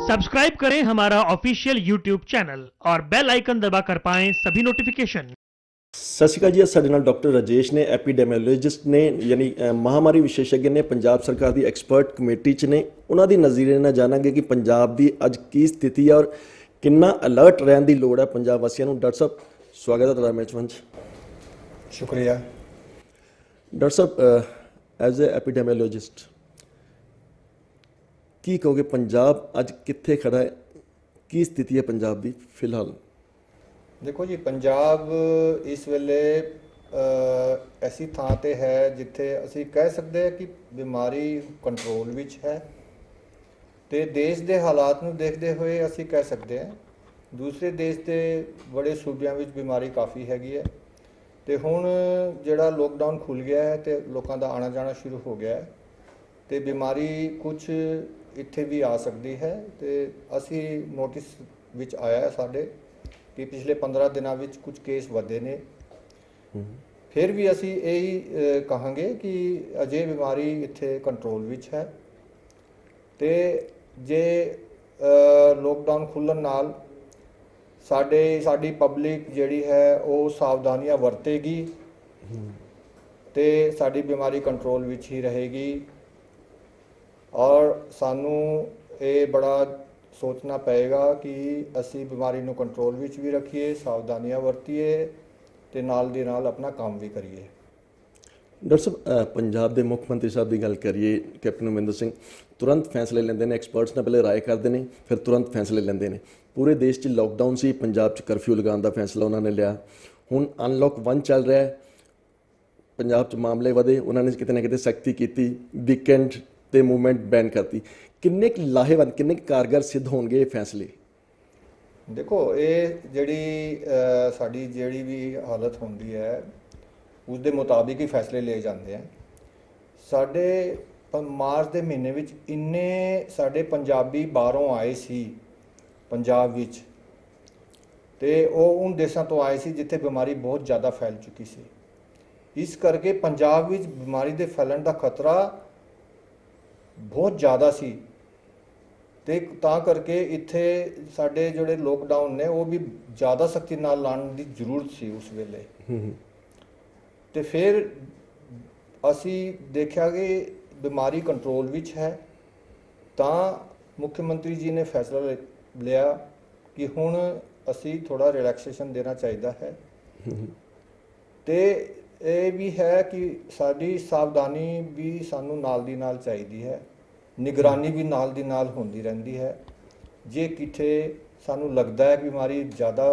Subscribe करें हमारा official YouTube channel और बेल आइकन दबाकर पाएं सभी नोटिफिकेशन। सत श्री अकाल जी। ਸਾਡੇ ਨਾਲ ਡਾਕਟਰ ਰਾਜੇਸ਼ ਨੇ, ਐਪੀਡੈਮੀਓਲੋਜਿਸਟ ਨੇ, ਯਾਨੀ ਮਹਾਮਾਰੀ ਵਿਸ਼ੇਸ਼ज्ञ ਨੇ, ਪੰਜਾਬ ਸਰਕਾਰ ਦੀ ਐਕਸਪਰਟ ਕਮੇਟੀ 'ਚ ਨੇ। ਉਹਨਾਂ ਦੀ ਨਜ਼ਰੀਏ ਨਾਲ ਜਾਣਾਂਗੇ ਕਿ ਪੰਜਾਬ ਦੀ ਅੱਜ ਕੀ ਸਥਿਤੀ ਹੈ ਔਰ ਕਿੰਨਾ ਅਲਰਟ ਰਹਿਣ ਦੀ ਲੋੜ ਹੈ ਪੰਜਾਬ ਵਾਸੀਆਂ ਨੂੰ। ਡਾਕਟਰ ਸਾਹਿਬ ਸਵਾਗਤ ਹੈ ਤੁਹਾਡਾ ਮੈਚ ਮੰਚ। ਸ਼ੁਕਰੀਆ। ਡਾਕਟਰ ਸਾਹਿਬ ਐਜ਼ ਅ ਐਪੀਡੈਮੀਓਲੋਜਿਸਟ ਕੀ ਕਹੋਗੇ, ਪੰਜਾਬ ਅੱਜ ਕਿੱਥੇ ਖੜਾ ਹੈ, ਕੀ ਸਥਿਤੀ ਹੈ ਪੰਜਾਬ ਦੀ ਫਿਲਹਾਲ? ਦੇਖੋ ਜੀ, ਪੰਜਾਬ ਇਸ ਵੇਲੇ ਐਸੀ ਥਾਂ 'ਤੇ ਹੈ ਜਿੱਥੇ ਅਸੀਂ ਕਹਿ ਸਕਦੇ ਹਾਂ ਕਿ ਬਿਮਾਰੀ ਕੰਟਰੋਲ ਵਿੱਚ ਹੈ, ਅਤੇ ਦੇਸ਼ ਦੇ ਹਾਲਾਤ ਨੂੰ ਦੇਖਦੇ ਹੋਏ ਅਸੀਂ ਕਹਿ ਸਕਦੇ ਹਾਂ ਦੂਸਰੇ ਦੇਸ਼ ਦੇ ਬੜੇ ਸੂਬਿਆਂ ਵਿੱਚ ਬਿਮਾਰੀ ਕਾਫੀ ਹੈਗੀ ਹੈ। ਅਤੇ ਹੁਣ ਜਿਹੜਾ ਲੋਕਡਾਊਨ ਖੁੱਲ੍ਹ ਗਿਆ ਹੈ ਅਤੇ ਲੋਕਾਂ ਦਾ ਆਉਣਾ ਜਾਣਾ ਸ਼ੁਰੂ ਹੋ ਗਿਆ ਹੈ, ਅਤੇ ਬਿਮਾਰੀ ਕੁਛ ਇੱਥੇ ਵੀ ਆ ਸਕਦੀ ਹੈ। ਅਤੇ ਅਸੀਂ ਨੋਟਿਸ ਵਿੱਚ ਆਇਆ ਹੈ ਸਾਡੇ ਕਿ ਪਿਛਲੇ 15 ਦਿਨਾਂ ਵਿੱਚ ਕੁਝ ਕੇਸ ਵਧੇ ਨੇ। ਫਿਰ ਵੀ ਅਸੀਂ ਇਹੀ ਕਹਾਂਗੇ ਕਿ ਅਜੇ ਬਿਮਾਰੀ ਇੱਥੇ ਕੰਟਰੋਲ ਵਿੱਚ ਹੈ, ਅਤੇ ਜੇ ਲੋਕਡਾਊਨ ਖੁੱਲ੍ਹਣ ਨਾਲ ਸਾਡੀ ਪਬਲਿਕ ਜਿਹੜੀ ਹੈ ਉਹ ਸਾਵਧਾਨੀਆਂ ਵਰਤੇਗੀ ਅਤੇ ਸਾਡੀ ਬਿਮਾਰੀ ਕੰਟਰੋਲ ਵਿੱਚ ਹੀ ਰਹੇਗੀ। ਔਰ ਸਾਨੂੰ ਇਹ ਬੜਾ ਸੋਚਣਾ ਪਏਗਾ ਕਿ ਅਸੀਂ ਬਿਮਾਰੀ ਨੂੰ ਕੰਟਰੋਲ ਵਿੱਚ ਵੀ ਰੱਖੀਏ, ਸਾਵਧਾਨੀਆਂ ਵਰਤੀਏ ਅਤੇ ਨਾਲ ਦੀ ਨਾਲ ਆਪਣਾ ਕੰਮ ਵੀ ਕਰੀਏ। ਡਾਕਟਰ ਸਾਹਿਬ, ਪੰਜਾਬ ਦੇ ਮੁੱਖ ਮੰਤਰੀ ਸਾਹਿਬ ਦੀ ਗੱਲ ਕਰੀਏ, ਕੈਪਟਨ ਅਮਰਿੰਦਰ ਸਿੰਘ ਤੁਰੰਤ ਫੈਸਲੇ ਲੈਂਦੇ ਨੇ। ਐਕਸਪਰਟਸ ਨਾਲ ਪਹਿਲੇ ਰਾਏ ਕਰਦੇ ਨੇ, ਫਿਰ ਤੁਰੰਤ ਫੈਸਲੇ ਲੈਂਦੇ ਨੇ। ਪੂਰੇ ਦੇਸ਼ 'ਚ ਲਾਕਡਾਊਨ ਸੀ, ਪੰਜਾਬ 'ਚ ਕਰਫਿਊ ਲਗਾਉਣ ਦਾ ਫੈਸਲਾ ਉਹਨਾਂ ਨੇ ਲਿਆ। ਹੁਣ ਅਨਲੌਕ 1 ਚੱਲ ਰਿਹਾ ਹੈ, ਪੰਜਾਬ 'ਚ ਮਾਮਲੇ ਵਧੇ, ਉਹਨਾਂ ਨੇ ਕਿਤੇ ਨਾ ਕਿਤੇ ਸਖਤੀ ਕੀਤੀ, ਵੀਕਐਂਡ ਤੇ ਮੂਵਮੈਂਟ ਬੈਨ ਕਰਤੀ। ਕਿੰਨੇ ਕੁ ਲਾਹੇਵੰਦ, ਕਿੰਨੇ ਕੁ ਕਾਰਗਰ ਸਿੱਧ ਹੋਣਗੇ ਇਹ ਫੈਸਲੇ? ਦੇਖੋ, ਇਹ ਜਿਹੜੀ ਸਾਡੀ ਜਿਹੜੀ ਵੀ ਹਾਲਤ ਹੁੰਦੀ ਹੈ ਉਸ ਦੇ ਮੁਤਾਬਿਕ ਹੀ ਫੈਸਲੇ ਲਏ ਜਾਂਦੇ ਆ। ਸਾਡੇ ਮਾਰਚ ਦੇ ਮਹੀਨੇ ਵਿੱਚ ਇੰਨੇ ਸਾਡੇ ਪੰਜਾਬੀ ਬਾਹਰੋਂ ਆਏ ਸੀ ਪੰਜਾਬ ਵਿੱਚ, ਅਤੇ ਉਹ ਉਨ ਦੇਸ਼ਾਂ ਤੋਂ ਆਏ ਸੀ ਜਿੱਥੇ ਬਿਮਾਰੀ ਬਹੁਤ ਜ਼ਿਆਦਾ ਫੈਲ ਚੁੱਕੀ ਸੀ। ਇਸ ਕਰਕੇ ਪੰਜਾਬ ਵਿੱਚ ਬਿਮਾਰੀ ਦੇ ਫੈਲਣ ਦਾ ਖਤਰਾ ਬਹੁਤ ਜ਼ਿਆਦਾ ਸੀ, ਅਤੇ ਤਾਂ ਕਰਕੇ ਇੱਥੇ ਸਾਡੇ ਜਿਹੜੇ ਲੋਕਡਾਊਨ ਨੇ ਉਹ ਵੀ ਜ਼ਿਆਦਾ ਸਖਤੀ ਨਾਲ ਲਾਉਣ ਦੀ ਜ਼ਰੂਰਤ ਸੀ ਉਸ ਵੇਲੇ। ਅਤੇ ਫਿਰ ਅਸੀਂ ਦੇਖਿਆ ਕਿ ਬਿਮਾਰੀ ਕੰਟਰੋਲ ਵਿੱਚ ਹੈ, ਤਾਂ ਮੁੱਖ ਮੰਤਰੀ ਜੀ ਨੇ ਫੈਸਲਾ ਲਿਆ ਕਿ ਹੁਣ ਅਸੀਂ ਥੋੜ੍ਹਾ ਰਿਲੈਕਸੇਸ਼ਨ ਦੇਣਾ ਚਾਹੀਦਾ ਹੈ। ਅਤੇ ਇਹ ਵੀ ਹੈ ਕਿ ਸਾਡੀ ਸਾਵਧਾਨੀ ਵੀ ਸਾਨੂੰ ਨਾਲ ਦੀ ਨਾਲ ਚਾਹੀਦੀ ਹੈ, ਨਿਗਰਾਨੀ ਵੀ ਨਾਲ ਦੀ ਨਾਲ ਹੁੰਦੀ ਰਹਿੰਦੀ ਹੈ। ਜੇ ਕਿਤੇ ਸਾਨੂੰ ਲੱਗਦਾ ਹੈ ਕਿ ਬਿਮਾਰੀ ਜ਼ਿਆਦਾ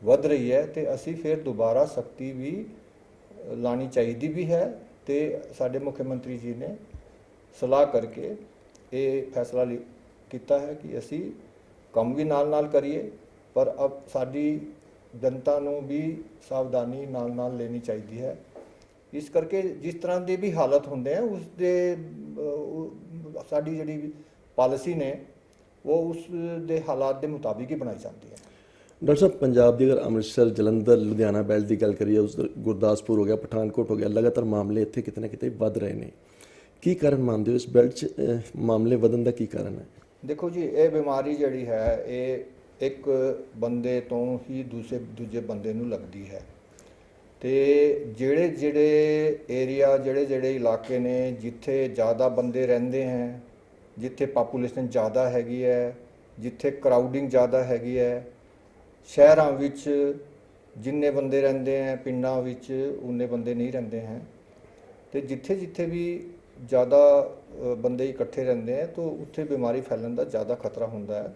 ਵੱਧ ਰਹੀ ਹੈ ਅਤੇ ਅਸੀਂ ਫਿਰ ਦੁਬਾਰਾ ਸਖਤੀ ਵੀ ਲਾਉਣੀ ਚਾਹੀਦੀ ਵੀ ਹੈ, ਅਤੇ ਸਾਡੇ ਮੁੱਖ ਮੰਤਰੀ ਜੀ ਨੇ ਸਲਾਹ ਕਰਕੇ ਇਹ ਫੈਸਲਾ ਕੀਤਾ ਹੈ ਕਿ ਅਸੀਂ ਕੰਮ ਵੀ ਨਾਲ ਨਾਲ ਕਰੀਏ, ਪਰ ਸਾਡੀ ਜਨਤਾ ਨੂੰ ਵੀ ਸਾਵਧਾਨੀ ਨਾਲ ਨਾਲ ਲੈਣੀ ਚਾਹੀਦੀ ਹੈ। ਇਸ ਕਰਕੇ ਜਿਸ ਤਰ੍ਹਾਂ ਦੀ ਵੀ ਹਾਲਤ ਹੁੰਦੇ ਆ ਉਸ ਦੇ ਸਾਡੀ ਜਿਹੜੀ ਪਾਲਿਸੀ ਨੇ ਉਹ ਉਸ ਦੇ ਹਾਲਾਤ ਦੇ ਮੁਤਾਬਿਕ ਹੀ ਬਣਾਈ ਜਾਂਦੀ ਹੈ। ਡਾਕਟਰ ਸਾਹਿਬ, ਪੰਜਾਬ ਦੀ ਅਗਰ ਅੰਮ੍ਰਿਤਸਰ, ਜਲੰਧਰ, ਲੁਧਿਆਣਾ ਬੈਲਟ ਦੀ ਗੱਲ ਕਰੀਏ, ਉਸ ਗੁਰਦਾਸਪੁਰ ਹੋ ਗਿਆ, ਪਠਾਨਕੋਟ ਹੋ ਗਿਆ, ਲਗਾਤਾਰ ਮਾਮਲੇ ਇੱਥੇ ਕਿਤੇ ਨਾ ਕਿਤੇ ਵੱਧ ਰਹੇ ਨੇ। ਕੀ ਕਾਰਨ ਮੰਨਦੇ ਹੋ ਇਸ ਬੈਲਟ 'ਚ ਮਾਮਲੇ ਵਧਣ ਦਾ? ਕੀ ਕਾਰਨ ਹੈ? ਦੇਖੋ ਜੀ, ਇਹ ਬਿਮਾਰੀ ਜਿਹੜੀ ਹੈ ਇਹ ਇੱਕ ਬੰਦੇ ਤੋਂ ਹੀ ਦੂਜੇ ਬੰਦੇ ਨੂੰ ਲੱਗਦੀ ਹੈ, ਅਤੇ ਜਿਹੜੇ ਏਰੀਆ, ਜਿਹੜੇ ਇਲਾਕੇ ਨੇ ਜਿੱਥੇ ਜ਼ਿਆਦਾ ਬੰਦੇ ਰਹਿੰਦੇ ਹੈ, ਜਿੱਥੇ ਪਾਪੂਲੇਸ਼ਨ ਜ਼ਿਆਦਾ ਹੈਗੀ ਹੈ, ਜਿੱਥੇ ਕਰਾਊਡਿੰਗ ਜ਼ਿਆਦਾ ਹੈਗੀ ਹੈ, ਸ਼ਹਿਰਾਂ ਵਿੱਚ ਜਿੰਨੇ ਬੰਦੇ ਰਹਿੰਦੇ ਹੈ, ਪਿੰਡਾਂ ਵਿੱਚ ਉਨੇ ਬੰਦੇ ਨਹੀਂ ਰਹਿੰਦੇ ਹੈ, ਅਤੇ ਜਿੱਥੇ ਵੀ ਜ਼ਿਆਦਾ ਬੰਦੇ ਇਕੱਠੇ ਰਹਿੰਦੇ ਹੈ ਤਾਂ ਉੱਥੇ ਬਿਮਾਰੀ ਫੈਲਣ ਦਾ ਜ਼ਿਆਦਾ ਖਤਰਾ ਹੁੰਦਾ ਹੈ।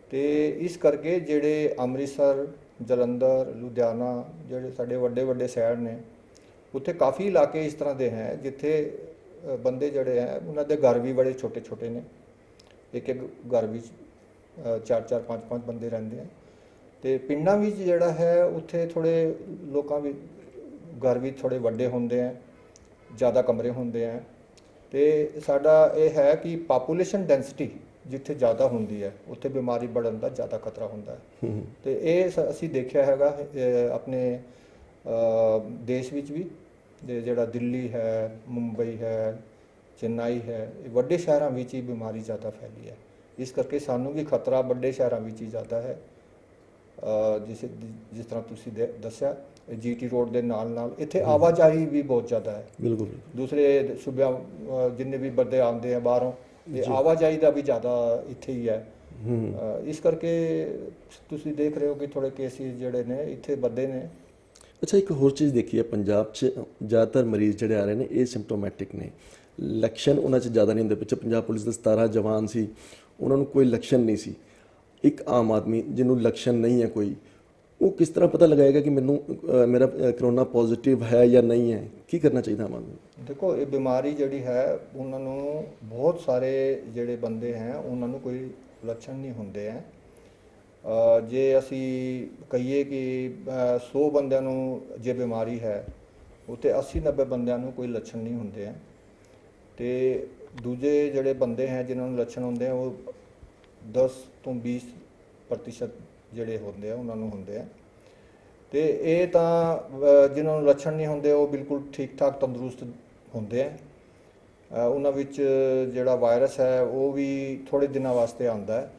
ਅਤੇ ਇਸ ਕਰਕੇ ਜਿਹੜੇ ਅੰਮ੍ਰਿਤਸਰ, ਜਲੰਧਰ, ਲੁਧਿਆਣਾ, ਜਿਹੜੇ ਸਾਡੇ ਵੱਡੇ ਸ਼ਹਿਰ ਨੇ, ਉੱਥੇ ਕਾਫੀ ਇਲਾਕੇ ਇਸ ਤਰ੍ਹਾਂ ਦੇ ਹੈ ਜਿੱਥੇ ਬੰਦੇ ਜਿਹੜੇ ਹੈ ਉਹਨਾਂ ਦੇ ਘਰ ਵੀ ਬੜੇ ਛੋਟੇ ਨੇ। ਇੱਕ ਘਰ ਵਿੱਚ 4-4, 5-5 ਬੰਦੇ ਰਹਿੰਦੇ ਹੈ। ਅਤੇ ਪਿੰਡਾਂ ਵਿੱਚ ਜਿਹੜਾ ਹੈ ਉੱਥੇ ਥੋੜ੍ਹੇ ਲੋਕਾਂ ਵੀ ਘਰ ਵੀ ਥੋੜ੍ਹੇ ਵੱਡੇ ਹੁੰਦੇ ਹੈ, ਜ਼ਿਆਦਾ ਕਮਰੇ ਹੁੰਦੇ ਹੈ, ਅਤੇ ਸਾਡਾ ਇਹ ਹੈ ਕਿ ਪਾਪੂਲੇਸ਼ਨ ਡੈਂਸਿਟੀ ਜਿੱਥੇ ਜ਼ਿਆਦਾ ਹੁੰਦੀ ਹੈ ਉੱਥੇ ਬਿਮਾਰੀ बढ़न ਦਾ ਜ਼ਿਆਦਾ ਖਤਰਾ ਹੁੰਦਾ ਹੈ। ਅਤੇ ਇਹ ਅਸੀਂ ਦੇਖਿਆ ਹੈਗਾ ਆਪਣੇ ਦੇਸ਼ ਵਿੱਚ ਵੀ, ਜਿਹੜਾ ਦਿੱਲੀ ਹੈ, ਮੁੰਬਈ ਹੈ, ਚੇन्नई है, ਵੱਡੇ ਸ਼ਹਿਰਾਂ ਵਿੱਚ ਹੀ ਬਿਮਾਰੀ ਜ਼ਿਆਦਾ ਫੈਲੀ ਹੈ। ਇਸ ਕਰਕੇ ਸਾਨੂੰ ਵੀ ਖਤਰਾ ਵੱਡੇ ਸ਼ਹਿਰਾਂ ਵਿੱਚ ਹੀ ਜ਼ਿਆਦਾ ਹੈ। ਜਿਸ ਤਰ੍ਹਾਂ ਤੁਸੀਂ ਦੱਸਿਆ GT ਰੋਡ ਦੇ ਨਾਲ ਇੱਥੇ ਆਵਾਜਾਈ ਵੀ ਬਹੁਤ ਜ਼ਿਆਦਾ ਹੈ। ਬਿਲਕੁਲ ਦੂਸਰੇ ਸੂਬਿਆਂ ਜਿੰਨੇ ਵੀ ਬੰਦੇ ਆਉਂਦੇ ਆ ਬਾਹਰੋਂ, ਇਹ ਆਵਾਜਾਈ ਦਾ ਵੀ ਜ਼ਿਆਦਾ ਇੱਥੇ ਹੀ ਹੈ। ਇਸ ਕਰਕੇ ਤੁਸੀਂ ਦੇਖ ਰਹੇ ਹੋ ਕਿ ਥੋੜੇ ਕੇਸਿਸ ਜਿਹੜੇ ਨੇ ਇੱਥੇ ਵੱਧੇ ਨੇ। ਅੱਛਾ, ਇੱਕ ਹੋਰ ਚੀਜ਼ ਦੇਖੀ ਹੈ, ਪੰਜਾਬ 'ਚ ਜ਼ਿਆਦਾਤਰ ਮਰੀਜ਼ ਜਿਹੜੇ ਆ ਰਹੇ ਨੇ ਇਹ ਸਿੰਪਟੋਮੈਟਿਕ ਨੇ, ਲੱਛਣ ਉਹਨਾਂ 'ਚ ਜ਼ਿਆਦਾ ਨਹੀਂ ਹੁੰਦੇ। ਪਿੱਛੇ ਪੰਜਾਬ ਪੁਲਿਸ ਦੇ 17 ਜਵਾਨ ਸੀ, ਉਹਨਾਂ ਨੂੰ ਕੋਈ ਲੱਛਣ ਨਹੀਂ ਸੀ। ਇੱਕ ਆਮ ਆਦਮੀ ਜਿਹਨੂੰ ਲੱਛਣ ਨਹੀਂ ਹੈ ਕੋਈ, ਉਹ ਕਿਸ ਤਰ੍ਹਾਂ ਪਤਾ ਲਗਾਏਗਾ ਕਿ ਮੈਨੂੰ ਮੇਰਾ ਕਰੋਨਾ ਪੋਜ਼ਿਟਿਵ ਹੈ ਜਾਂ ਨਹੀਂ ਹੈ? ਕੀ ਕਰਨਾ ਚਾਹੀਦਾ ਆਮ ਆਦਮੀ ਨੂੰ? ਦੇਖੋ, ਇਹ ਬਿਮਾਰੀ ਜਿਹੜੀ ਹੈ ਉਹਨਾਂ ਨੂੰ ਬਹੁਤ ਸਾਰੇ ਜਿਹੜੇ ਬੰਦੇ ਹੈ ਉਹਨਾਂ ਨੂੰ ਕੋਈ ਲੱਛਣ ਨਹੀਂ ਹੁੰਦੇ ਹੈ। ਜੇ ਅਸੀਂ ਕਹੀਏ ਕਿ 100 ਬੰਦਿਆਂ ਨੂੰ ਜੇ ਬਿਮਾਰੀ ਹੈ, ਉੱਤੇ 80-90 ਬੰਦਿਆਂ ਨੂੰ ਕੋਈ ਲੱਛਣ ਨਹੀਂ ਹੁੰਦੇ ਹੈ। ਅਤੇ ਦੂਜੇ ਜਿਹੜੇ ਬੰਦੇ ਹੈ ਜਿਨ੍ਹਾਂ ਨੂੰ ਲੱਛਣ ਹੁੰਦੇ ਆ, ਉਹ 10 ਤੋਂ 20% ਜਿਹੜੇ ਹੁੰਦੇ ਆ ਉਹਨਾਂ ਨੂੰ ਹੁੰਦੇ ਆ। ਅਤੇ ਇਹ ਤਾਂ ਜਿਨ੍ਹਾਂ ਨੂੰ ਲੱਛਣ ਨਹੀਂ ਹੁੰਦੇ ਉਹ ਬਿਲਕੁਲ ਠੀਕ ਠਾਕ ਤੰਦਰੁਸਤ ਹੁੰਦੇ ਆ। ਉਹਨਾਂ ਵਿੱਚ ਜਿਹੜਾ ਵਾਇਰਸ ਹੈ ਉਹ ਵੀ ਥੋੜ੍ਹੇ ਦਿਨਾਂ ਵਾਸਤੇ ਆਉਂਦਾ ਹੈ,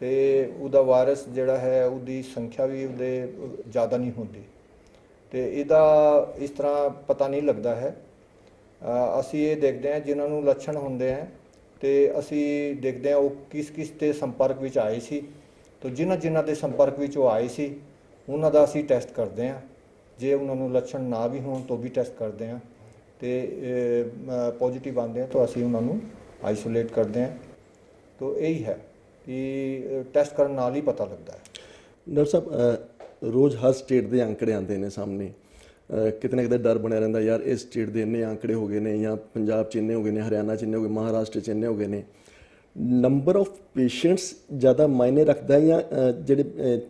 ਅਤੇ ਉਹਦਾ ਵਾਇਰਸ ਜਿਹੜਾ ਹੈ ਉਹਦੀ ਸੰਖਿਆ ਵੀ ਉਹਦੇ ਜ਼ਿਆਦਾ ਨਹੀਂ ਹੁੰਦੀ, ਅਤੇ ਇਹਦਾ ਇਸ ਤਰ੍ਹਾਂ ਪਤਾ ਨਹੀਂ ਲੱਗਦਾ ਹੈ। ਅਸੀਂ ਇਹ ਦੇਖਦੇ ਹਾਂ ਜਿਨ੍ਹਾਂ ਨੂੰ ਲੱਛਣ ਹੁੰਦੇ ਹੈ, ਅਤੇ ਅਸੀਂ ਦੇਖਦੇ ਹਾਂ ਉਹ ਕਿਸ ਦੇ ਸੰਪਰਕ ਵਿੱਚ ਆਏ ਸੀ। ਤਾਂ ਜਿਨ੍ਹਾਂ ਦੇ ਸੰਪਰਕ ਵਿੱਚ ਉਹ ਆਏ ਸੀ ਉਹਨਾਂ ਦਾ ਅਸੀਂ ਟੈਸਟ ਕਰਦੇ ਹਾਂ। ਜੇ ਉਹਨਾਂ ਨੂੰ ਲੱਛਣ ਨਾ ਵੀ ਹੋਣ ਤਾਂ ਵੀ ਟੈਸਟ ਕਰਦੇ ਹਾਂ, ਅਤੇ ਪੋਜ਼ੀਟਿਵ ਆਉਂਦੇ ਆ ਤਾਂ ਅਸੀਂ ਉਹਨਾਂ ਨੂੰ ਆਈਸੋਲੇਟ ਕਰਦੇ ਹਾਂ। ਤਾਂ ਇਹੀ ਹੈ ਕਿ ਟੈਸਟ ਕਰਨ ਨਾਲ ਹੀ ਪਤਾ ਲੱਗਦਾ ਹੈ। ਡਾਕਟਰ ਸਾਹਿਬ, ਰੋਜ਼ ਹਰ ਸਟੇਟ ਦੇ ਅੰਕੜੇ ਆਉਂਦੇ ਨੇ ਸਾਹਮਣੇ, ਕਿਤੇ ਨਾ ਕਿਤੇ ਡਰ ਬਣਿਆ ਰਹਿੰਦਾ, ਯਾਰ ਇਸ ਸਟੇਟ ਦੇ ਇੰਨੇ ਅੰਕੜੇ ਹੋ ਗਏ ਨੇ, ਜਾਂ ਪੰਜਾਬ 'ਚ ਇੰਨੇ ਹੋ ਗਏ ਨੇ, ਹਰਿਆਣਾ 'ਚ ਇੰਨੇ ਹੋ ਗਏ, ਮਹਾਰਾਸ਼ਟਰ 'ਚ ਇੰਨੇ ਹੋ ਗਏ ਨੇ। ਨੰਬਰ ਆਫ ਪੇਸ਼ੈਂਟਸ ਜ਼ਿਆਦਾ ਮਾਇਨੇ ਰੱਖਦਾ, ਜਾਂ ਜਿਹੜੇ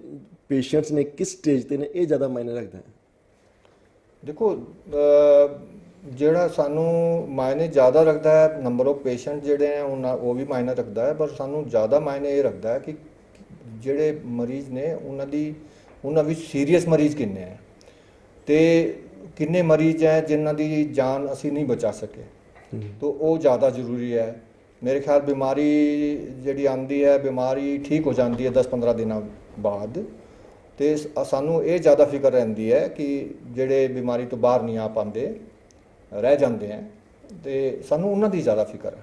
ਪੇਸ਼ੈਂਟਸ ਨੇ ਕਿਸ ਸਟੇਜ 'ਤੇ ਨੇ ਇਹ ਜ਼ਿਆਦਾ ਮਾਇਨੇ ਰੱਖਦਾ ਹੈ? ਦੇਖੋ, ਜਿਹੜਾ ਸਾਨੂੰ ਮਾਇਨੇ ਜ਼ਿਆਦਾ ਰੱਖਦਾ ਹੈ ਨੰਬਰ ਆਫ ਪੇਸ਼ੈਂਟ ਜਿਹੜੇ ਹੈ ਉਹ ਵੀ ਮਾਇਨੇ ਰੱਖਦਾ ਹੈ, ਪਰ ਸਾਨੂੰ ਜ਼ਿਆਦਾ ਮਾਇਨੇ ਇਹ ਰੱਖਦਾ ਹੈ ਕਿ ਜਿਹੜੇ ਮਰੀਜ਼ ਨੇ ਉਹਨਾਂ ਵਿੱਚ ਸੀਰੀਅਸ ਮਰੀਜ਼ ਕਿੰਨੇ ਹੈ, ਅਤੇ ਕਿੰਨੇ ਮਰੀਜ਼ ਹੈ ਜਿਨ੍ਹਾਂ ਦੀ ਜਾਨ ਅਸੀਂ ਨਹੀਂ ਬਚਾ ਸਕੇ। ਤਾਂ ਉਹ ਜ਼ਿਆਦਾ ਜ਼ਰੂਰੀ ਹੈ। ਮੇਰੇ ਖਿਆਲ ਬਿਮਾਰੀ ਜਿਹੜੀ ਆਉਂਦੀ ਹੈ, ਬਿਮਾਰੀ ਠੀਕ ਹੋ ਜਾਂਦੀ ਹੈ 10-15 ਦਿਨਾਂ ਬਾਅਦ, ਅਤੇ ਸਾਨੂੰ ਇਹ ਜ਼ਿਆਦਾ ਫਿਕਰ ਰਹਿੰਦੀ ਹੈ ਕਿ ਜਿਹੜੇ ਬਿਮਾਰੀ ਤੋਂ ਬਾਹਰ ਨਹੀਂ ਆ ਪਾਉਂਦੇ, ਰਹਿ ਜਾਂਦੇ ਹੈ, ਅਤੇ ਸਾਨੂੰ ਉਹਨਾਂ ਦੀ ਜ਼ਿਆਦਾ ਫਿਕਰ ਹੈ।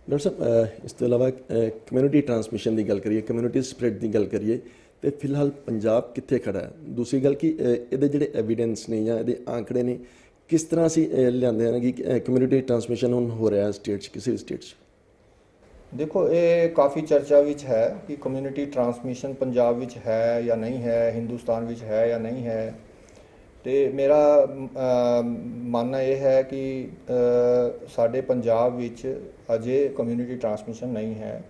ਡਾਕਟਰ ਸਾਹਿਬ, ਇਸ ਤੋਂ ਇਲਾਵਾ ਕਮਿਊਨਿਟੀ ਟਰਾਂਸਮਿਸ਼ਨ ਦੀ ਗੱਲ ਕਰੀਏ, ਕਮਿਊਨਿਟੀ ਸਪਰੈਡ ਦੀ ਗੱਲ ਕਰੀਏ, ਤੇ ਫਿਲਹਾਲ ਪੰਜਾਬ ਕਿੱਥੇ ਖੜਾ ਹੈ? ਦੂਸਰੀ ਗੱਲ ਕਿ ਇਹਦੇ ਜਿਹੜੇ ਐਵੀਡੈਂਸ ਨੇ ਜਾਂ ਇਹਦੇ ਆંકੜੇ ਨੇ, ਕਿਸ ਤਰ੍ਹਾਂ ਅਸੀਂ ਲਿਆਉਂਦੇ ਹਾਂ ਕਿ ਕਮਿਊਨਿਟੀ ਟਰਾਂਸਮਿਸ਼ਨ ਹੁਣ ਹੋ ਰਿਹਾ ਸਟੇਟ 'ਚ, ਕਿਸੇ ਵੀ ਸਟੇਟ 'ਚ? ਦੇਖੋ, ਇਹ ਕਾਫੀ ਚਰਚਾ ਵਿੱਚ ਹੈ ਕਿ ਕਮਿਊਨਿਟੀ ਟਰਾਂਸਮਿਸ਼ਨ ਪੰਜਾਬ ਵਿੱਚ ਹੈ ਜਾਂ ਨਹੀਂ ਹੈ, ਹਿੰਦੁਸਤਾਨ ਵਿੱਚ ਹੈ ਜਾਂ ਨਹੀਂ ਹੈ। ਅਤੇ ਮੇਰਾ ਮੰਨਣਾ ਇਹ ਹੈ ਕਿ ਸਾਡੇ ਪੰਜਾਬ ਵਿੱਚ ਅਜੇ ਕਮਿਊਨਿਟੀ ਟਰਾਂਸਮਿਸ਼ਨ ਨਹੀਂ ਹੈ।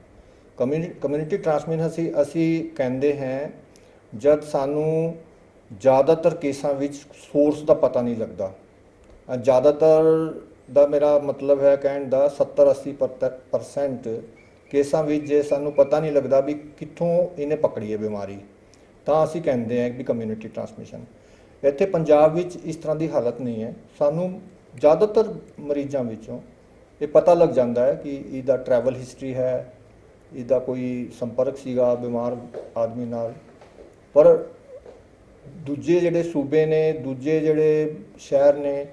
ਕਮਿਊਨਿਟੀ ਟਰਾਂਸਮਿਸ਼ਨ ਅਸੀਂ ਕਹਿੰਦੇ ਹਾਂ ਜਦ ਸਾਨੂੰ ਜ਼ਿਆਦਾਤਰ ਕੇਸਾਂ ਵਿੱਚ ਸੋਰਸ ਦਾ ਪਤਾ ਨਹੀਂ ਲੱਗਦਾ। ਜ਼ਿਆਦਾਤਰ ਦਾ ਮੇਰਾ ਮਤਲਬ ਹੈ ਕਹਿਣ ਦਾ 70-80% ਕੇਸਾਂ ਵਿੱਚ ਜੇ ਸਾਨੂੰ ਪਤਾ ਨਹੀਂ ਲੱਗਦਾ ਵੀ ਕਿੱਥੋਂ ਇਹਨੇ ਪਕੜੀ ਹੈ ਬਿਮਾਰੀ, ਤਾਂ ਅਸੀਂ ਕਹਿੰਦੇ ਹਾਂ ਵੀ ਕਮਿਊਨਿਟੀ ਟਰਾਂਸਮਿਸ਼ਨ। ਇੱਥੇ ਪੰਜਾਬ ਵਿੱਚ ਇਸ ਤਰ੍ਹਾਂ ਦੀ ਹਾਲਤ ਨਹੀਂ ਹੈ। ਸਾਨੂੰ ਜ਼ਿਆਦਾਤਰ ਮਰੀਜ਼ਾਂ ਵਿੱਚੋਂ ਇਹ ਪਤਾ ਲੱਗ ਜਾਂਦਾ ਹੈ ਕਿ ਇਹਦਾ ਟਰੈਵਲ ਹਿਸਟਰੀ ਹੈ, ਇਹਦਾ ਕੋਈ ਸੰਪਰਕ ਸੀਗਾ ਬਿਮਾਰ ਆਦਮੀ ਨਾਲ। ਪਰ ਦੂਜੇ ਜਿਹੜੇ ਸੂਬੇ ਨੇ, ਦੂਜੇ ਜਿਹੜੇ ਸ਼ਹਿਰ ਨੇ,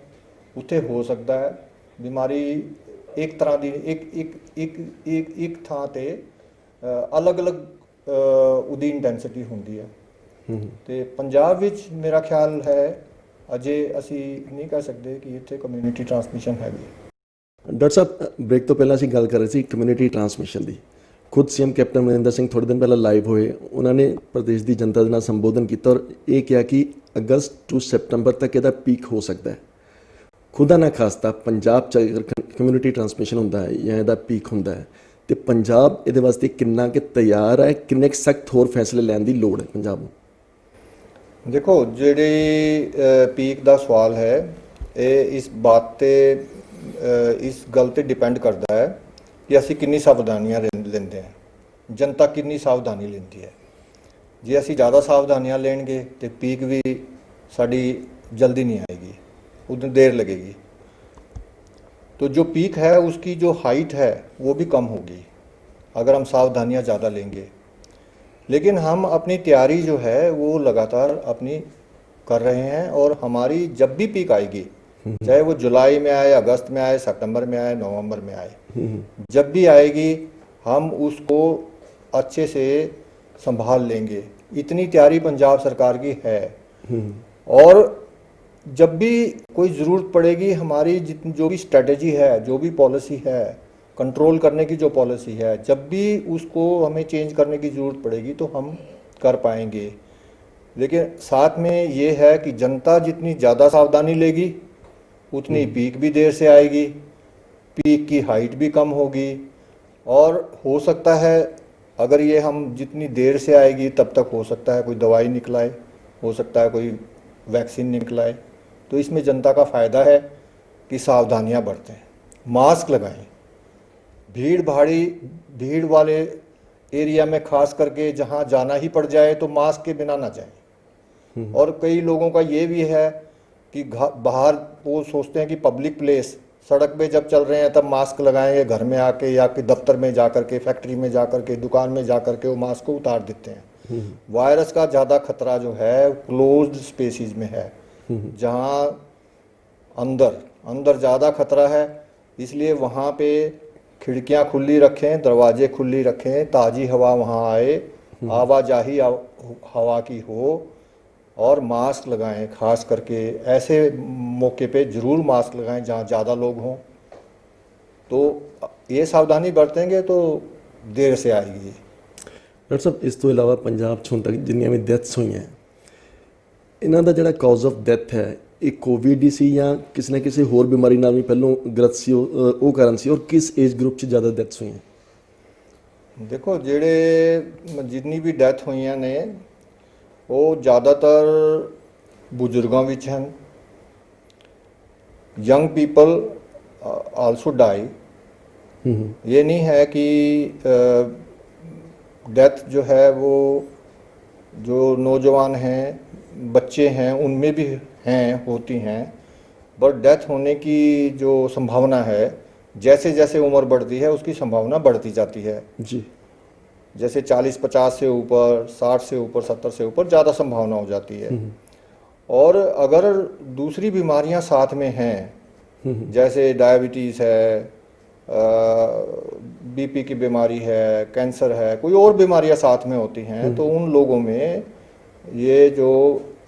ਉੱਥੇ ਹੋ ਸਕਦਾ ਹੈ ਬਿਮਾਰੀ ਇੱਕ ਤਰ੍ਹਾਂ ਦੀ ਇੱਕ ਥਾਂ 'ਤੇ ਅਲੱਗ-ਅਲੱਗ ਉਹਦੀ ਇੰਟੈਂਸਿਟੀ ਹੁੰਦੀ ਹੈ। ਅਤੇ ਪੰਜਾਬ ਵਿੱਚ ਮੇਰਾ ਖਿਆਲ ਹੈ ਅਜੇ ਅਸੀਂ ਨਹੀਂ ਕਹਿ ਸਕਦੇ ਕਿ ਇੱਥੇ ਕਮਿਊਨਿਟੀ ਟਰਾਂਸਮਿਸ਼ਨ ਹੈਗੀ। ਡਾਕਟਰ ਸਾਹਿਬ, ਬ੍ਰੇਕ ਤੋਂ ਪਹਿਲਾਂ ਅਸੀਂ ਗੱਲ ਕਰ ਰਹੇ ਸੀ ਕਮਿਊਨਿਟੀ ਟਰਾਂਸਮਿਸ਼ਨ ਦੀ। ਖੁਦ ਸੀਐਮ ਕੈਪਟਨ ਅਮਰਿੰਦਰ ਸਿੰਘ ਥੋੜ੍ਹੇ ਦਿਨ ਪਹਿਲਾਂ ਲਾਈਵ ਹੋਏ, ਉਹਨਾਂ ਨੇ ਪ੍ਰਦੇਸ਼ ਦੀ ਜਨਤਾ ਦੇ ਨਾਲ ਸੰਬੋਧਨ ਕੀਤਾ ਔਰ ਇਹ ਕਿਹਾ ਕਿ ਅਗਸਤ ਤੋਂ ਸੈਪਟੰਬਰ ਤੱਕ ਇਹਦਾ ਪੀਕ ਹੋ ਸਕਦਾ ਹੈ। ਖੁਦਾ ਨਾ ਖਾਸਤਾ ਪੰਜਾਬ 'ਚ ਅਗਰ ਕਮਿਊਨਿਟੀ ਟਰਾਂਸਮਿਸ਼ਨ ਹੁੰਦਾ ਹੈ ਜਾਂ ਇਹਦਾ ਪੀਕ ਹੁੰਦਾ ਹੈ, ਤੇ ਪੰਜਾਬ ਇਹਦੇ ਵਾਸਤੇ ਕਿੰਨਾ ਕਿ ਤਿਆਰ ਹੈ, ਕਿੰਨੇ ਕੁ ਸਖਤ ਹੋਰ ਫੈਸਲੇ ਲੈਣ ਦੀ ਲੋੜ ਹੈ ਪੰਜਾਬ ਨੂੰ? ਦੇਖੋ, ਜਿਹੜੀ ਪੀਕ ਦਾ ਸਵਾਲ ਹੈ ਇਹ ਇਸ ਬਾਤ 'ਤੇ ਇਸ ਗੱਲ 'ਤੇ ਡਿਪੈਂਡ ਕਰਦਾ ਹੈ ਕਿ ਅਸੀਂ ਕਿੰਨੀ ਸਾਵਧਾਨੀਆਂ ਲੈਂਦੇ ਹਾਂ, ਜਨਤਾ ਕਿੰਨੀ ਸਾਵਧਾਨੀ ਲੈਂਦੀ ਹੈ। ਜੇ ਅਸੀਂ ਜ਼ਿਆਦਾ ਸਾਵਧਾਨੀਆਂ ਲੈਣਗੇ ਤਾਂ ਪੀਕ ਵੀ ਸਾਡੀ ਜਲਦੀ नहीं आएगी, उतनी देर लगेगी। तो जो पीक है उसकी जो हाइट है वो भी कम होगी। अगर हम सावधानियां ज़्यादा लेंगे। लेकिन हम अपनी तैयारी जो है वो लगातार अपनी कर रहे हैं, और हमारी जब भी पीक आएगी, चाहे वो जुलाई में आए, अगस्त में आए, सितंबर में आए, नवंबर में आए, जब भी आएगी हम उसको अच्छे से संभाल लेंगे। इतनी तैयारी पंजाब सरकार की है। और जब भी कोई ज़रूरत पड़ेगी, हमारी जो भी स्ट्रेटजी है, जो भी पॉलिसी है, कंट्रोल करने की जो पॉलिसी है, जब भी उसको हमें चेंज करने की ज़रूरत पड़ेगी तो हम कर पाएंगे। लेकिन साथ में ये है कि जनता जितनी ज़्यादा सावधानी लेगी उतनी पीक भी देर से आएगी, पीक की हाइट भी कम होगी, और हो सकता है अगर ये हम जितनी देर से आएगी तब तक हो सकता है कोई दवाई निकलाए, हो सकता है कोई वैक्सीन निकलाए। तो इसमें जनता का फ़ायदा है कि सावधानियां बरतें, मास्क लगाएं, भीड़ वाले एरिया में खास करके जहां जाना ही पड़ जाए तो मास्क के बिना ना जाएं। और कई लोगों का ये भी है कि बाहर वो सोचते हैं कि पब्लिक प्लेस, सड़क पे जब चल रहे हैं तब मास्क लगाएंगे, घर में आके या कि दफ्तर में जा कर के, फैक्ट्री में जा कर के, दुकान में जा कर के वो मास्क को उतार देते हैं। वायरस का ज़्यादा खतरा जो है क्लोज्ड स्पेसिस में है, जहाँ अंदर ज़्यादा खतरा है। इसलिए वहाँ पे खिड़कियाँ खुली रखें, दरवाजे खुली रखें, ताज़ी हवा वहाँ आए, आवाजाही हवा की हो, और मास्क लगाएं। खास करके ऐसे मौके पे ज़रूर मास्क लगाएं जहाँ ज़्यादा लोग हों। तो ये सावधानी बरतेंगे तो देर से आएगी। डॉक्टर साहब, इस तो इलावा पंजाब 'ਚ ਹੁਣ तक जिन्नियां भी डेथ्स हुई हैं, इन्हां दा जिहड़ा कॉज ऑफ डेथ है ਇਹ कोविड ही सी या किसी ना किसी होर बीमारी नाल भी पहलों ग्रस्त सी, ਉਹ ਕਾਰਨ ਸੀ, और किस एज ग्रुप 'ਚ ज़्यादा डेथ्स हुई हैं? देखो ਜਿਹੜੇ जितनी भी डेथ हुई ने वो ज़्यादातर बुजुर्गों विच हैं। Young people also die. ये नहीं है कि डेथ जो है वो जो नौजवान हैं, बच्चे हैं, उनमें भी हैं, होती हैं, बट डेथ होने की जो संभावना है, जैसे जैसे उम्र बढ़ती है उसकी संभावना बढ़ती जाती है जी। जैसे 40-50 से ऊपर, 60 से ऊपर, 70 से ऊपर ज़्यादा संभावना हो जाती है। और अगर दूसरी बीमारियां साथ में हैं, जैसे डायबिटीज़ है, बीपी की बीमारी है, कैंसर है, कोई और बीमारियां साथ में होती हैं, तो उन लोगों में ये जो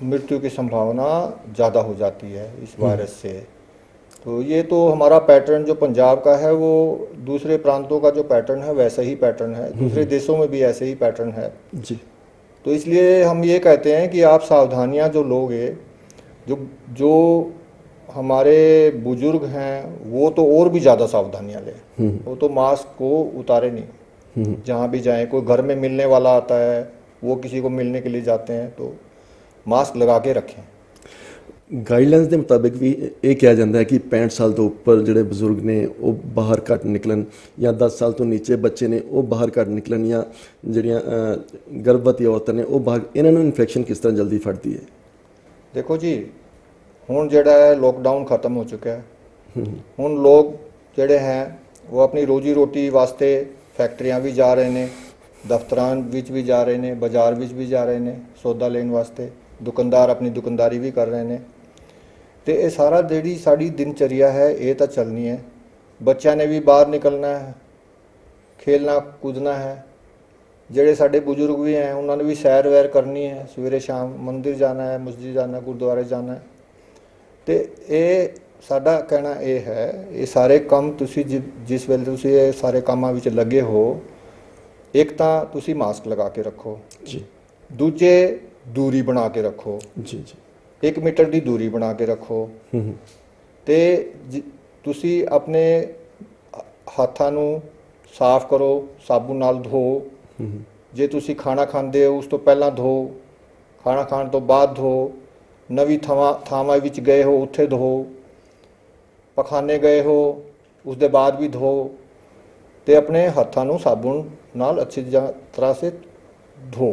मृत्यु की संभावना ज़्यादा हो जाती है इस वायरस से। तो ये तो हमारा पैटर्न जो पंजाब का है वो दूसरे प्रांतों का जो पैटर्न है वैसा ही पैटर्न है, दूसरे देशों में भी ऐसे ही पैटर्न है जी। तो इसलिए हम ये कहते हैं कि आप सावधानियां जो लोगे, जो हमारे बुजुर्ग हैं वो तो और भी ज़्यादा सावधानियां लें। वो तो मास्क को उतारे नहीं, जहाँ भी जाएं, कोई घर में मिलने वाला आता है, वो किसी को मिलने के लिए जाते हैं तो मास्क लगा के रखें। गाइडलाइंस के मुताबिक भी ये कहा जाता है कि 65 साल तो उपर जोड़े बजुर्ग ने वो बाहर घट निकलन, या 10 साल तो नीचे बच्चे ने वो बाहर घट निकलन, या जड़ियाँ गर्भवती औरतें ने वो बाहर, इन्होंने इन्फेक्शन किस तरह जल्दी फटती है? देखो जी, हुण जिहड़ा है लॉकडाउन खत्म हो चुका है। हुण लोग जिहड़े हैं वो अपनी रोजी रोटी वास्ते फैक्ट्रियां भी जा रहे हैं, दफ्तरां विच भी जा रहे हैं, बाजार विच भी जा रहे हैं सौदा लेने वास्ते, दुकानदार अपनी दुकानदारी भी कर रहे हैं। तो ये सारा जी साड़ी दिनचर्या है ये तो चलनी है। बच्चों ने भी बाहर निकलना है, खेलना कूदना है, जेड़े साडे बुजुर्ग भी हैं उन्होंने भी सैर वैर करनी है, सवेरे शाम मंदिर जाना है, मस्जिद जाना है, गुरुद्वारे जाना है। तो ये साडा कहना ये है, ये सारे काम तुसी जिस वेले तुसी ये सारे कामां विच लगे हो, एक तां तुसी मास्क लगा के रखो जी, दूजे दूरी बना के रखो जी जी, 1 मीटर की दूरी बना के रखो। ते तुसी अपने हाथां नूं साफ करो, साबुन नाल धो। जे तुसी खाना खांदे हो उस तो पहला धो, खाना खाण तो बाद धो, नवी थावां विच गए हो उत्थे धो, पखाने गए हो उस दे बाद भी धो, ते अपने हाथां नूं साबुन नाल अच्छी तरह से धो।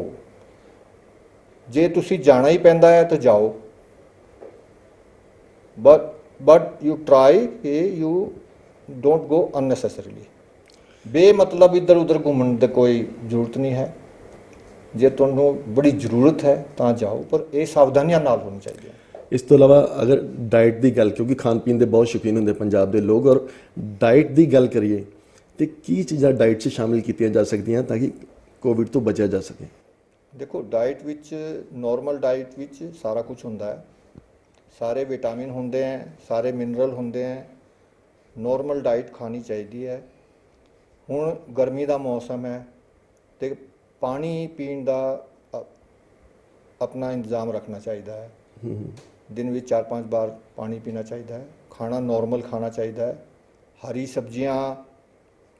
जे तुसी जाना ही पैंदा है तो जाओ, बट यू ट्राई कि यू डोंट गो अननेसेसरीली। ਬੇਮਤਲਬ ਇੱਧਰ ਉੱਧਰ ਘੁੰਮਣ ਦੀ ਕੋਈ ਜ਼ਰੂਰਤ ਨਹੀਂ ਹੈ। ਜੇ ਤੁਹਾਨੂੰ ਬੜੀ ਜ਼ਰੂਰਤ ਹੈ ਤਾਂ ਜਾਓ, ਪਰ ਇਹ ਸਾਵਧਾਨੀਆਂ ਨਾਲ ਹੋਣੀ ਚਾਹੀਦੀ ਹੈ। ਇਸ ਤੋਂ ਇਲਾਵਾ ਅਗਰ ਡਾਈਟ ਦੀ ਗੱਲ, ਕਿਉਂਕਿ ਖਾਣ ਪੀਣ ਦੇ ਬਹੁਤ ਸ਼ੌਕੀਨ ਹੁੰਦੇ ਪੰਜਾਬ ਦੇ ਲੋਕ, ਔਰ ਡਾਈਟ ਦੀ ਗੱਲ ਕਰੀਏ ਤੇ ਕੀ ਚੀਜ਼ਾਂ ਡਾਈਟ 'ਚ ਸ਼ਾਮਿਲ ਕੀਤੀਆਂ ਜਾ ਸਕਦੀਆਂ ਤਾਂ ਕਿ ਕੋਵਿਡ ਤੋਂ ਬਚਿਆ ਜਾ ਸਕੇ? ਦੇਖੋ, ਡਾਈਟ ਵਿੱਚ, ਨੋਰਮਲ ਡਾਈਟ ਵਿੱਚ ਸਾਰਾ ਕੁਝ ਹੁੰਦਾ ਹੈ। ਸਾਰੇ ਵਿਟਾਮਿਨ ਹੁੰਦੇ ਹੈ, ਸਾਰੇ ਮਿਨਰਲ ਹੁੰਦੇ ਹੈ। ਨੋਰਮਲ ਡਾਈਟ ਖਾਣੀ ਚਾਹੀਦੀ ਹੈ। ਹੁਣ ਗਰਮੀ ਦਾ ਮੌਸਮ ਹੈ ਤੇ ਪਾਣੀ ਪੀਣ ਦਾ ਆਪਣਾ ਇੰਤਜ਼ਾਮ ਰੱਖਣਾ ਚਾਹੀਦਾ ਹੈ। दिन में 4-5 बार पानी पीना चाहिए है। खाना नॉर्मल खाना चाहिए है। हरी सब्जियां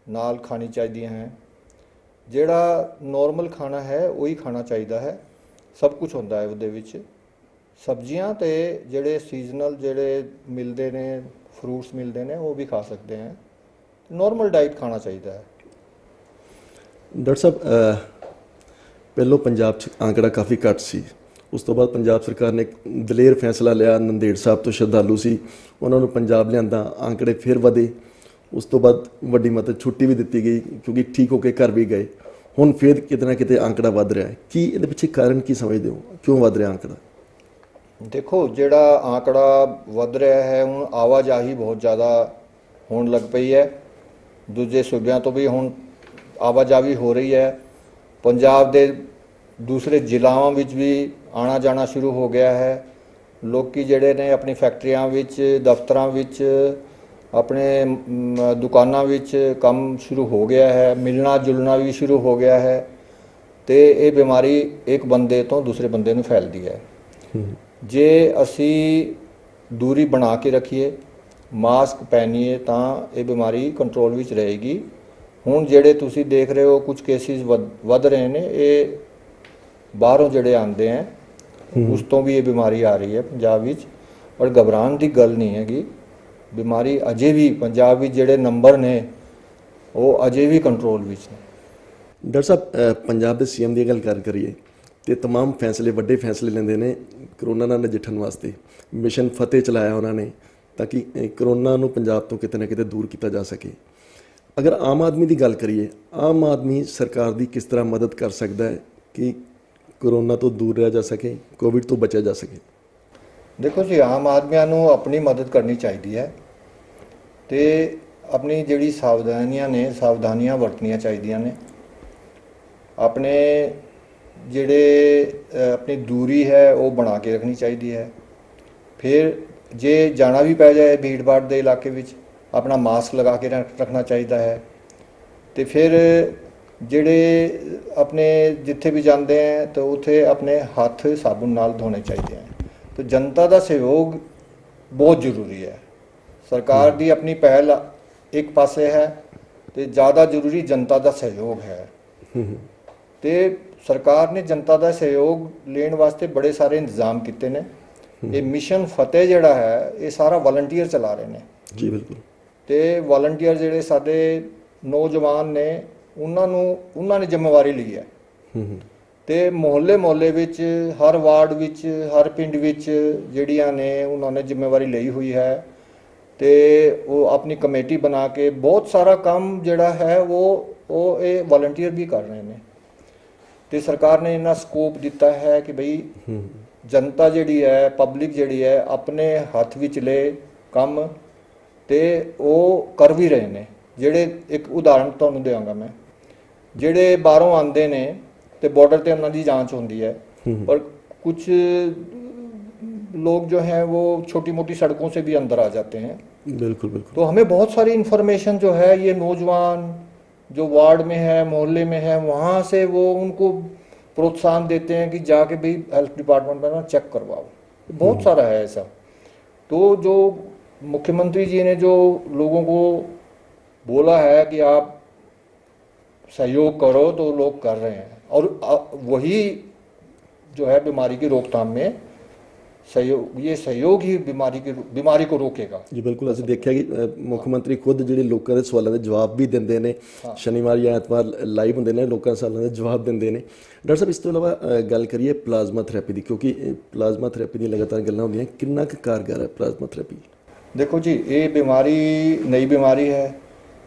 नाल खानी चाहिए हैं। ਜਿਹੜਾ नॉर्मल खाना है वही खाना चाहिए है। सब कुछ होता है ਉਹਦੇ ਵਿੱਚ। सब्जियां ਤੇ ਜਿਹੜੇ सीजनल ਜਿਹੜੇ ਮਿਲਦੇ ਨੇ, फ्रूट्स मिलते हैं, वो भी खा सकते हैं। नॉर्मल डाइट खाना चाहिए है। ਡਾਕਟਰ ਸਾਹਿਬ, ਪਹਿਲੋਂ ਪੰਜਾਬ 'ਚ ਆਂਕੜਾ ਕਾਫੀ ਘੱਟ ਸੀ। ਉਸ ਤੋਂ ਬਾਅਦ ਪੰਜਾਬ ਸਰਕਾਰ ਨੇ ਇੱਕ ਦਲੇਰ ਫੈਸਲਾ ਲਿਆ। ਨੰਦੇੜ ਸਾਹਿਬ ਤੋਂ ਸ਼ਰਧਾਲੂ ਸੀ, ਉਹਨਾਂ ਨੂੰ ਪੰਜਾਬ ਲਿਆਂਦਾ, ਆਂਕੜੇ ਫਿਰ ਵਧੇ। ਉਸ ਤੋਂ ਬਾਅਦ ਵੱਡੀ ਮਤਲਬ ਛੁੱਟੀ ਵੀ ਦਿੱਤੀ ਗਈ ਕਿਉਂਕਿ ਠੀਕ ਹੋ ਕੇ ਘਰ ਵੀ ਗਏ। ਹੁਣ ਫਿਰ ਕਿਤੇ ਨਾ ਕਿਤੇ ਆਂਕੜਾ ਵੱਧ ਰਿਹਾ ਹੈ। ਕੀ ਇਹਦੇ ਪਿੱਛੇ ਕਾਰਨ ਕੀ ਸਮਝਦੇ ਹੋ, ਕਿਉਂ ਵੱਧ ਰਿਹਾ ਆਂਕੜਾ? ਦੇਖੋ, ਜਿਹੜਾ ਆਂਕੜਾ ਵੱਧ ਰਿਹਾ ਹੈ, ਹੁਣ ਆਵਾਜਾਈ ਬਹੁਤ ਜ਼ਿਆਦਾ ਹੋਣ ਲੱਗ ਪਈ ਹੈ। ਦੂਜੇ ਸੂਬਿਆਂ ਤੋਂ ਵੀ ਹੁਣ ਆਵਾਜਾਈ ਹੋ ਰਹੀ ਹੈ। ਪੰਜਾਬ ਦੇ ਦੂਸਰੇ ਜ਼ਿਲ੍ਹਿਆਂ ਵਿੱਚ ਵੀ ਆਣਾ ਜਾਣਾ ਸ਼ੁਰੂ ਹੋ ਗਿਆ ਹੈ। ਲੋਕੀ ਜਿਹੜੇ ਨੇ ਆਪਣੀ ਫੈਕਟਰੀਆਂ ਵਿੱਚ, ਦਫ਼ਤਰਾਂ ਵਿੱਚ, ਆਪਣੇ ਦੁਕਾਨਾਂ ਵਿੱਚ ਕੰਮ ਸ਼ੁਰੂ ਹੋ ਗਿਆ ਹੈ। ਮਿਲਣਾ ਜੁਲਣਾ ਵੀ ਸ਼ੁਰੂ ਹੋ ਗਿਆ ਹੈ ਤੇ ਇਹ ਬਿਮਾਰੀ ਇੱਕ ਬੰਦੇ ਤੋਂ ਦੂਸਰੇ ਬੰਦੇ ਨੂੰ ਫੈਲਦੀ ਹੈ। ਜੇ ਅਸੀਂ ਦੂਰੀ ਬਣਾ ਕੇ ਰੱਖੀਏ, ਮਾਸਕ ਪਹਿਨੀਏ, ਤਾਂ ਇਹ ਬਿਮਾਰੀ ਕੰਟਰੋਲ ਵਿੱਚ ਰਹੇਗੀ। ਹੁਣ ਜਿਹੜੇ ਤੁਸੀਂ ਦੇਖ ਰਹੇ ਹੋ ਕੁਝ ਕੇਸਿਸ ਵੱਧ ਰਹੇ ਨੇ, ਇਹ ਬਾਹਰੋਂ ਜਿਹੜੇ ਆਉਂਦੇ ਹੈ ਉਸ ਤੋਂ ਵੀ ਇਹ ਬਿਮਾਰੀ ਆ ਰਹੀ ਹੈ ਪੰਜਾਬ ਵਿੱਚ। ਪਰ ਘਬਰਾਉਣ ਦੀ ਗੱਲ ਨਹੀਂ ਹੈਗੀ। ਬਿਮਾਰੀ ਅਜੇ ਵੀ ਪੰਜਾਬ ਵਿੱਚ ਜਿਹੜੇ ਨੰਬਰ ਨੇ ਉਹ ਅਜੇ ਵੀ ਕੰਟਰੋਲ ਵਿੱਚ ਨੇ। ਡਾਕਟਰ ਸਾਹਿਬ, ਪੰਜਾਬ ਦੇ ਸੀਐਮ ਦੀ ਗੱਲ ਕਰੀਏ ਤੇ तमाम ਫੈਸਲੇ, ਵੱਡੇ ਫੈਸਲੇ ਲੈਂਦੇ ਨੇ ਕਰੋਨਾ ਨਾਲ ਨਜਿੱਠਣ ਵਾਸਤੇ। ਮਿਸ਼ਨ ਫਤਿਹ ਚਲਾਇਆ ਉਹਨਾਂ ਨੇ ਤਾਂ ਕਿ ਕਰੋਨਾ ਨੂੰ ਪੰਜਾਬ ਤੋਂ ਕਿਤੇ ਨਾ ਕਿਤੇ ਦੂਰ ਕੀਤਾ ਜਾ ਸਕੇ। ਅਗਰ ਆਮ ਆਦਮੀ ਦੀ ਗੱਲ ਕਰੀਏ, ਆਮ ਆਦਮੀ ਸਰਕਾਰ ਦੀ ਕਿਸ ਤਰ੍ਹਾਂ ਮਦਦ ਕਰ ਸਕਦਾ ਹੈ ਕਿ ਕਰੋਨਾ ਤੋਂ ਦੂਰ ਰਿਹਾ ਜਾ ਸਕੇ, ਕੋਵਿਡ ਤੋਂ ਬਚਿਆ ਜਾ ਸਕੇ? ਦੇਖੋ ਜੀ, ਆਮ ਆਦਮੀਆਂ ਨੂੰ ਆਪਣੀ ਮਦਦ ਕਰਨੀ ਚਾਹੀਦੀ ਹੈ ਤੇ ਆਪਣੀ ਜਿਹੜੀ ਸਾਵਧਾਨੀਆਂ ਵਰਤਣੀਆਂ ਚਾਹੀਦੀਆਂ ਨੇ। ਆਪਣੇ ਜਿਹੜੇ ਆਪਣੀ ਦੂਰੀ ਹੈ ਉਹ ਬਣਾ ਕੇ ਰੱਖਣੀ ਚਾਹੀਦੀ ਹੈ। ਫਿਰ ਜੇ ਜਾਣਾ ਵੀ ਪੈ ਜਾਏ ਭੀੜ ਭਾੜ ਦੇ ਇਲਾਕੇ ਵਿੱਚ, ਆਪਣਾ ਮਾਸਕ ਲਗਾ ਕੇ ਰੱਖਣਾ ਚਾਹੀਦਾ ਹੈ। ਤੇ ਫਿਰ ਜਿਹੜੇ ਆਪਣੇ ਜਿੱਥੇ ਵੀ ਜਾਂਦੇ ਹੈ ਤਾਂ ਉੱਥੇ ਆਪਣੇ ਹੱਥ ਸਾਬੁਨ ਨਾਲ ਧੋਣੇ ਚਾਹੀਦੇ ਹੈ। तो जनता का सहयोग बहुत जरूरी है। सरकार की अपनी पहल एक पासे है तो ज़्यादा जरूरी जनता का सहयोग है। तो सरकार ने जनता का सहयोग लेने वास्ते बड़े सारे इंतजाम किए ने। ये मिशन फतेह जिहड़ा है ये सारा वॉलंटियर चला रहे हैं जी। बिल्कुल। तो वॉलंटियर जिहड़े साडे नौजवान ने उन्होंने जिम्मेवारी ली है। ਤੇ ਮੁਹੱਲੇ ਵਿੱਚ, ਹਰ ਵਾਰਡ ਵਿੱਚ, ਹਰ ਪਿੰਡ ਵਿੱਚ ਜਿਹੜੀਆਂ ਨੇ ਉਹਨਾਂ ਨੇ ਜ਼ਿੰਮੇਵਾਰੀ ਲਈ ਹੋਈ ਹੈ ਤੇ ਉਹ ਆਪਣੀ ਕਮੇਟੀ ਬਣਾ ਕੇ ਬਹੁਤ ਸਾਰਾ ਕੰਮ ਜਿਹੜਾ ਹੈ ਉਹ ਇਹ ਵਲੰਟੀਅਰ ਵੀ ਕਰ ਰਹੇ ਨੇ। ਤੇ ਸਰਕਾਰ ਨੇ ਇਹਨਾਂ ਸਕੋਪ ਦਿੱਤਾ ਹੈ ਕਿ ਭਈ ਜਨਤਾ ਜਿਹੜੀ ਹੈ, ਪਬਲਿਕ ਜਿਹੜੀ ਹੈ, ਆਪਣੇ ਹੱਥ ਵਿੱਚ ਲੈ ਕੰਮ ਤੇ ਉਹ ਕਰ ਵੀ ਰਹੇ ਨੇ। ਜਿਹੜੇ ਇੱਕ ਉਦਾਹਰਨ ਤੁਹਾਨੂੰ ਦੇਵਾਂਗਾ ਮੈਂ, ਜਿਹੜੇ ਬਾਹਰੋਂ ਆਉਂਦੇ ਨੇ तो बॉर्डर पे उन्होंने जांच होती है, पर कुछ लोग जो हैं वो छोटी मोटी सड़कों से भी अंदर आ जाते हैं। बिल्कुल बिल्कुल। तो हमें बहुत सारी इन्फॉर्मेशन जो है ये नौजवान जो वार्ड में है, मोहल्ले में है, वहाँ से वो उनको प्रोत्साहन देते हैं कि जाके भाई हेल्थ डिपार्टमेंट में ना चेक करवाओ। बहुत सारा है ऐसा। तो जो मुख्यमंत्री जी ने जो लोगों को बोला है कि आप सहयोग करो तो लोग कर रहे हैं और वही जो है बीमारी की रोकथाम में सहयोग ही बीमारी को रोकेगा जी। बिल्कुल। ਅਸੀਂ ਦੇਖਿਆ ਕਿ ਮੁੱਖ ਮੰਤਰੀ ਖੁਦ ਜਿਹੜੇ ਲੋਕਾਂ ਦੇ ਸਵਾਲਾਂ ਦੇ ਜਵਾਬ ਵੀ ਦਿੰਦੇ ਨੇ। ਸ਼ਨੀਵਾਰ ਜਾਂ ਐਤਵਾਰ ਲਾਈਵ ਹੁੰਦੇ ਨੇ, ਲੋਕਾਂ ਦੇ ਸਵਾਲਾਂ ਦੇ ਜਵਾਬ ਦਿੰਦੇ ਨੇ। ਡਾਕਟਰ ਸਾਹਿਬ, ਇਸ ਤੋਂ ਇਲਾਵਾ ਗੱਲ ਕਰੀਏ ਪਲਾਜ਼ਮਾ ਥੈਰੇਪੀ ਦੀ, ਕਿਉਂਕਿ ਪਲਾਜ਼ਮਾ ਥੈਰੇਪੀ ਦੀ ਲਗਾਤਾਰ ਗੱਲਾਂ ਹੁੰਦੀਆਂ। ਕਿੰਨਾ ਕੁ ਕਾਰਗਰ ਹੈ ਪਲਾਜ਼ਮਾ ਥੈਰੇਪੀ? देखो जी, ये बीमारी नई बीमारी है।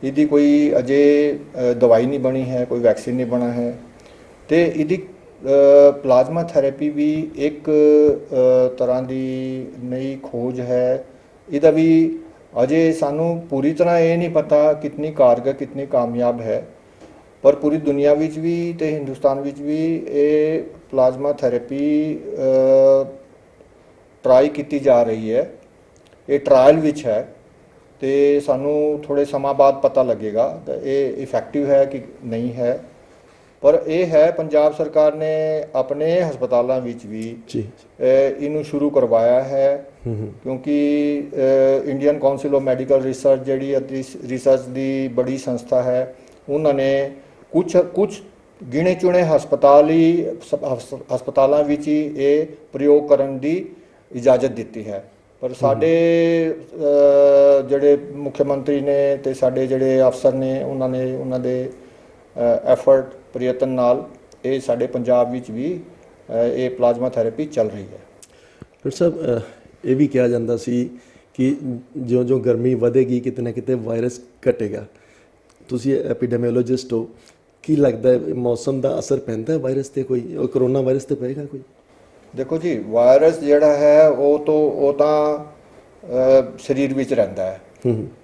ਇਹਦੀ ਕੋਈ ਅਜੇ ਦਵਾਈ ਨਹੀਂ ਬਣੀ ਹੈ, ਕੋਈ ਵੈਕਸੀਨ ਨਹੀਂ ਬਣਾ ਹੈ। ਤੇ ਇਹਦੀ ਪਲਾਜ਼ਮਾ ਥੈਰੇਪੀ ਵੀ ਇੱਕ ਤਰ੍ਹਾਂ ਦੀ ਨਈ ਖੋਜ ਹੈ। ਇਹਦਾ ਵੀ ਅਜੇ ਸਾਨੂੰ ਪੂਰੀ ਤਰ੍ਹਾਂ ਇਹ ਨਹੀਂ ਪਤਾ ਕਿਤਨੀ ਕਾਰਗਰ, ਕਿਤਨੀ ਕਾਮਯਾਬ ਹੈ, ਪਰ ਪੂਰੀ ਦੁਨੀਆ ਵਿੱਚ ਵੀ ਤੇ ਹਿੰਦੁਸਤਾਨ ਵਿੱਚ ਵੀ ਇਹ ਪਲਾਜ਼ਮਾ ਥੈਰੇਪੀ ਟਰਾਈ ਕੀਤੀ ਜਾ ਰਹੀ ਹੈ। ਇਹ ਟਰਾਇਲ ਵਿੱਚ ਹੈ ਤੇ ਸਾਨੂੰ ਥੋੜੇ ਸਮਾਂ ਬਾਅਦ ਪਤਾ ਲੱਗੇਗਾ ਕਿ ਇਹ ਇਫੈਕਟਿਵ ਹੈ ਕਿ ਨਹੀਂ ਹੈ। ਪਰ ਇਹ ਹੈ ਪੰਜਾਬ ਸਰਕਾਰ ਨੇ ਆਪਣੇ ਹਸਪਤਾਲਾਂ ਵਿੱਚ ਵੀ ਜੀ ਇਹਨੂੰ ਸ਼ੁਰੂ ਕਰਵਾਇਆ ਹੈ, ਕਿਉਂਕਿ Indian council of medical research ਜਿਹੜੀ ਰਿਸਰਚ ਦੀ ਬੜੀ ਸੰਸਥਾ ਹੈ, ਉਹਨਾਂ ਨੇ ਕੁਝ ਗਿਣੇ ਚੁਣੇ ਹਸਪਤਾਲਾਂ ਵਿੱਚ ਹੀ ਇਹ ਪ੍ਰਯੋਗ ਕਰਨ ਦੀ ਇਜਾਜ਼ਤ ਦਿੱਤੀ ਹੈ। ਪਰ ਸਾਡੇ ਜਿਹੜੇ ਮੁੱਖ ਮੰਤਰੀ ਨੇ ਤੇ ਸਾਡੇ ਜਿਹੜੇ ਅਫਸਰ ਨੇ, ਉਹਨਾਂ ਦੇ ਐਫਰਟ ਪ੍ਰਯਤਨ ਨਾਲ ਇਹ ਸਾਡੇ ਪੰਜਾਬ ਵਿੱਚ ਵੀ ਇਹ ਪਲਾਜ਼ਮਾ ਥੈਰੇਪੀ ਚੱਲ ਰਹੀ ਹੈ। ਡਾਕਟਰ ਸਾਹਿਬ, ਇਹ ਵੀ ਕਿਹਾ ਜਾਂਦਾ ਸੀ ਕਿ ਜਿਉਂ-ਜਿਉਂ ਗਰਮੀ ਵਧੇਗੀ ਕਿਤੇ ਨਾ ਕਿਤੇ ਵਾਇਰਸ ਘਟੇਗਾ। ਤੁਸੀਂ ਐਪੀਡੈਮੀਓਲੋਜਿਸਟ ਹੋ, ਕੀ ਲੱਗਦਾ ਹੈ ਮੌਸਮ ਦਾ ਅਸਰ ਪੈਂਦਾ ਵਾਇਰਸ ਤੇ? ਕੋਈ ਕਰੋਨਾ ਵਾਇਰਸ ਤੇ ਪਏਗਾ ਕੋਈ? ਦੇਖੋ ਜੀ, ਵਾਇਰਸ ਜਿਹੜਾ ਹੈ ਉਹ ਤਾਂ ਸਰੀਰ ਵਿੱਚ ਰਹਿੰਦਾ ਹੈ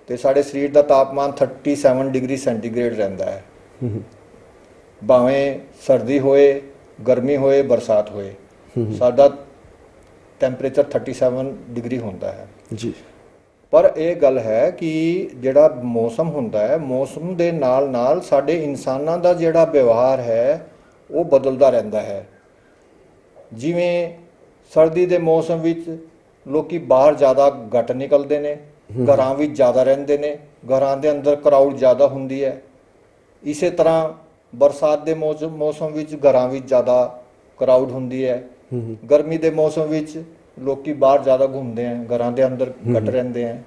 ਤੇ ਸਾਡੇ ਸਰੀਰ ਦਾ ਤਾਪਮਾਨ 37 ਡਿਗਰੀ ਸੈਂਟੀਗ੍ਰੇਡ ਰਹਿੰਦਾ ਹੈ। ਭਾਵੇਂ ਸਰਦੀ ਹੋਏ, ਗਰਮੀ ਹੋਏ, ਬਰਸਾਤ ਹੋਏ, ਸਾਡਾ ਟੈਂਪਰੇਚਰ 37 ਡਿਗਰੀ ਹੁੰਦਾ ਹੈ ਜੀ। ਪਰ ਇਹ ਗੱਲ ਹੈ ਕਿ ਜਿਹੜਾ ਮੌਸਮ ਹੁੰਦਾ ਹੈ, ਮੌਸਮ ਦੇ ਨਾਲ ਨਾਲ ਸਾਡੇ ਇਨਸਾਨਾਂ ਦਾ ਜਿਹੜਾ ਵਿਵਹਾਰ ਹੈ ਉਹ ਬਦਲਦਾ ਰਹਿੰਦਾ ਹੈ। ਜਿਵੇਂ ਸਰਦੀ ਦੇ ਮੌਸਮ ਵਿੱਚ ਲੋਕੀ ਬਾਹਰ ਜ਼ਿਆਦਾ ਘੱਟ ਨਿਕਲਦੇ ਨੇ, ਘਰਾਂ ਵਿੱਚ ਜ਼ਿਆਦਾ ਰਹਿੰਦੇ ਨੇ, ਘਰਾਂ ਦੇ ਅੰਦਰ ਕਰਾਊਡ ਜ਼ਿਆਦਾ ਹੁੰਦੀ ਹੈ। ਇਸੇ ਤਰ੍ਹਾਂ ਬਰਸਾਤ ਦੇ ਮੌਸਮ ਵਿੱਚ ਘਰਾਂ ਵਿੱਚ ਜ਼ਿਆਦਾ ਕਰਾਊਡ ਹੁੰਦੀ ਹੈ। ਗਰਮੀ ਦੇ ਮੌਸਮ ਵਿੱਚ ਲੋਕੀ ਬਾਹਰ ਜ਼ਿਆਦਾ ਘੁੰਮਦੇ ਹੈ, ਘਰਾਂ ਦੇ ਅੰਦਰ ਘੱਟ ਰਹਿੰਦੇ ਹੈ।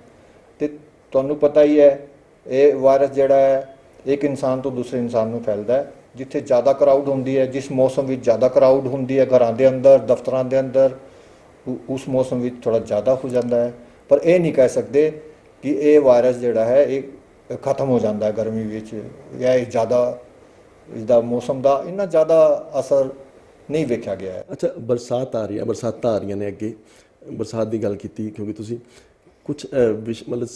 ਤੇ ਤੁਹਾਨੂੰ ਪਤਾ ਹੀ ਹੈ, ਇਹ ਵਾਇਰਸ ਜਿਹੜਾ ਹੈ ਇੱਕ ਇਨਸਾਨ ਤੋਂ ਦੂਸਰੇ ਇਨਸਾਨ ਨੂੰ ਫੈਲਦਾ ਹੈ। ਜਿੱਥੇ ਜ਼ਿਆਦਾ ਕਰਾਊਡ ਹੁੰਦੀ ਹੈ, ਜਿਸ ਮੌਸਮ ਵਿੱਚ ਜ਼ਿਆਦਾ ਕਰਾਊਡ ਹੁੰਦੀ ਹੈ, ਘਰਾਂ ਦੇ ਅੰਦਰ, ਦਫ਼ਤਰਾਂ ਦੇ ਅੰਦਰ, ਉਸ ਮੌਸਮ ਵਿੱਚ ਥੋੜਾ ਜ਼ਿਆਦਾ ਹੋ ਜਾਂਦਾ ਹੈ। ਪਰ ਇਹ ਨਹੀਂ ਕਹਿ ਸਕਦੇ ਕਿ ਇਹ ਵਾਇਰਸ ਜਿਹੜਾ ਹੈ ਇਹ ਖਤਮ ਹੋ ਜਾਂਦਾ ਹੈ ਗਰਮੀ ਵਿੱਚ, ਜਾਂ ਇਹ ਜ਼ਿਆਦਾ ਇਸਦਾ ਮੌਸਮ ਦਾ ਇੰਨਾ ਜ਼ਿਆਦਾ ਅਸਰ ਨਹੀਂ ਵੇਖਿਆ ਗਿਆ ਹੈ। ਅੱਛਾ, ਬਰਸਾਤਾਂ ਆ ਰਹੀਆਂ ਨੇ ਅੱਗੇ, ਬਰਸਾਤ ਦੀ ਗੱਲ ਕੀਤੀ, ਕਿਉਂਕਿ ਤੁਸੀਂ ਕੁਝ ਮਤਲਬ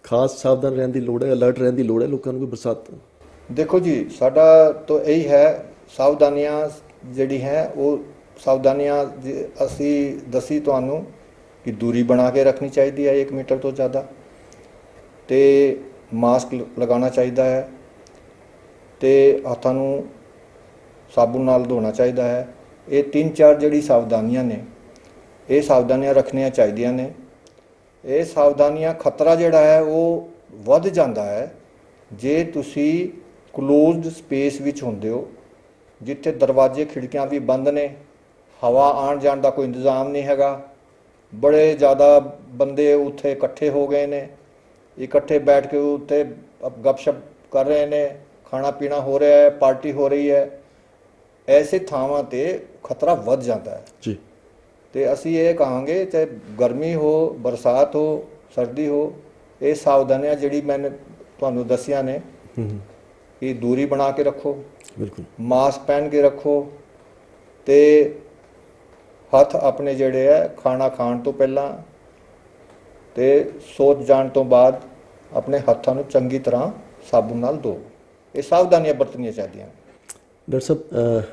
ਖਾਸ ਸਾਵਧਾਨ ਰਹਿਣ ਦੀ ਲੋੜ ਹੈ, ਅਲਰਟ ਰਹਿਣ ਦੀ ਲੋੜ ਹੈ ਲੋਕਾਂ ਨੂੰ ਕੋਈ ਬਰਸਾਤ? ਦੇਖੋ ਜੀ, ਸਾਡਾ ਤਾਂ ਇਹੀ ਹੈ, ਸਾਵਧਾਨੀਆਂ ਜਿਹੜੀ ਹੈ ਉਹ ਸਾਵਧਾਨੀਆਂ ਅਸੀਂ ਦੱਸੀ ਤੁਹਾਨੂੰ ਕਿ ਦੂਰੀ ਬਣਾ ਕੇ ਰੱਖਣੀ ਚਾਹੀਦੀ ਹੈ 1 ਮੀਟਰ ਤੋਂ ਜ਼ਿਆਦਾ, ਤੇ ਮਾਸਕ ਲਗਾਉਣਾ ਚਾਹੀਦਾ ਹੈ, ਤੇ ਹੱਥਾਂ ਨੂੰ ਸਾਬੁਨ ਨਾਲ ਧੋਣਾ ਚਾਹੀਦਾ ਹੈ। ਇਹ 3-4 ਜਿਹੜੀ ਸਾਵਧਾਨੀਆਂ ਨੇ, ਇਹ ਸਾਵਧਾਨੀਆਂ ਰੱਖਣੀਆਂ ਚਾਹੀਦੀਆਂ ਨੇ। ਇਹ ਸਾਵਧਾਨੀਆਂ ਖਤਰਾ ਜਿਹੜਾ ਹੈ ਉਹ ਵੱਧ ਜਾਂਦਾ ਹੈ ਜੇ ਤੁਸੀਂ ਕਲੋਜ਼ਡ ਸਪੇਸ ਵਿੱਚ ਹੁੰਦੇ ਹੋ, ਜਿੱਥੇ ਦਰਵਾਜ਼ੇ ਖਿੜਕੀਆਂ ਵੀ ਬੰਦ ਨੇ, ਹਵਾ ਆਉਣ ਜਾਣ ਦਾ ਕੋਈ ਇੰਤਜ਼ਾਮ ਨਹੀਂ ਹੈਗਾ, ਬੜੇ ਜ਼ਿਆਦਾ ਬੰਦੇ ਉੱਥੇ ਇਕੱਠੇ ਹੋ ਗਏ ਨੇ, ਇਕੱਠੇ ਬੈਠ ਕੇ ਉੱਥੇ ਗੱਪਸ਼ਪ ਕਰ ਰਹੇ ਨੇ, ਖਾਣਾ ਪੀਣਾ ਹੋ ਰਿਹਾ ਹੈ, ਪਾਰਟੀ ਹੋ ਰਹੀ ਹੈ। ਐਸੇ ਥਾਵਾਂ ਤੇ ਖਤਰਾ ਵੱਧ ਜਾਂਦਾ ਹੈ ਜੀ। ਤੇ ਅਸੀਂ ਇਹ ਕਹਾਂਗੇ, ਚਾਹੇ ਗਰਮੀ ਹੋ, ਬਰਸਾਤ ਹੋ, ਸਰਦੀ ਹੋ, ਇਹ ਸਾਵਧਾਨੀਆਂ ਜਿਹੜੀ ਮੈंने ਤੁਹਾਨੂੰ ਦੱਸੀਆਂ ਨੇ, ਕਿ ਦੂਰੀ ਬਣਾ ਕੇ ਰੱਖੋ, ਬਿਲਕੁਲ ਮਾਸਕ ਪਹਿਨ ਕੇ ਰੱਖੋ, ਤੇ ਹੱਥ ਆਪਣੇ ਜਿਹੜੇ ਹੈ ਖਾਣਾ ਖਾਣ ਤੋਂ ਪਹਿਲਾਂ ਤੇ ਸੌਂ ਜਾਣ ਤੋਂ ਬਾਅਦ ਆਪਣੇ ਹੱਥਾਂ ਨੂੰ ਚੰਗੀ ਤਰ੍ਹਾਂ ਸਾਬੁਨ ਨਾਲ ਧੋ। ਇਹ ਸਾਵਧਾਨੀਆਂ ਵਰਤਣੀਆਂ ਚਾਹੀਦੀਆਂ। ਡਾਕਟਰ ਸਾਹਿਬ,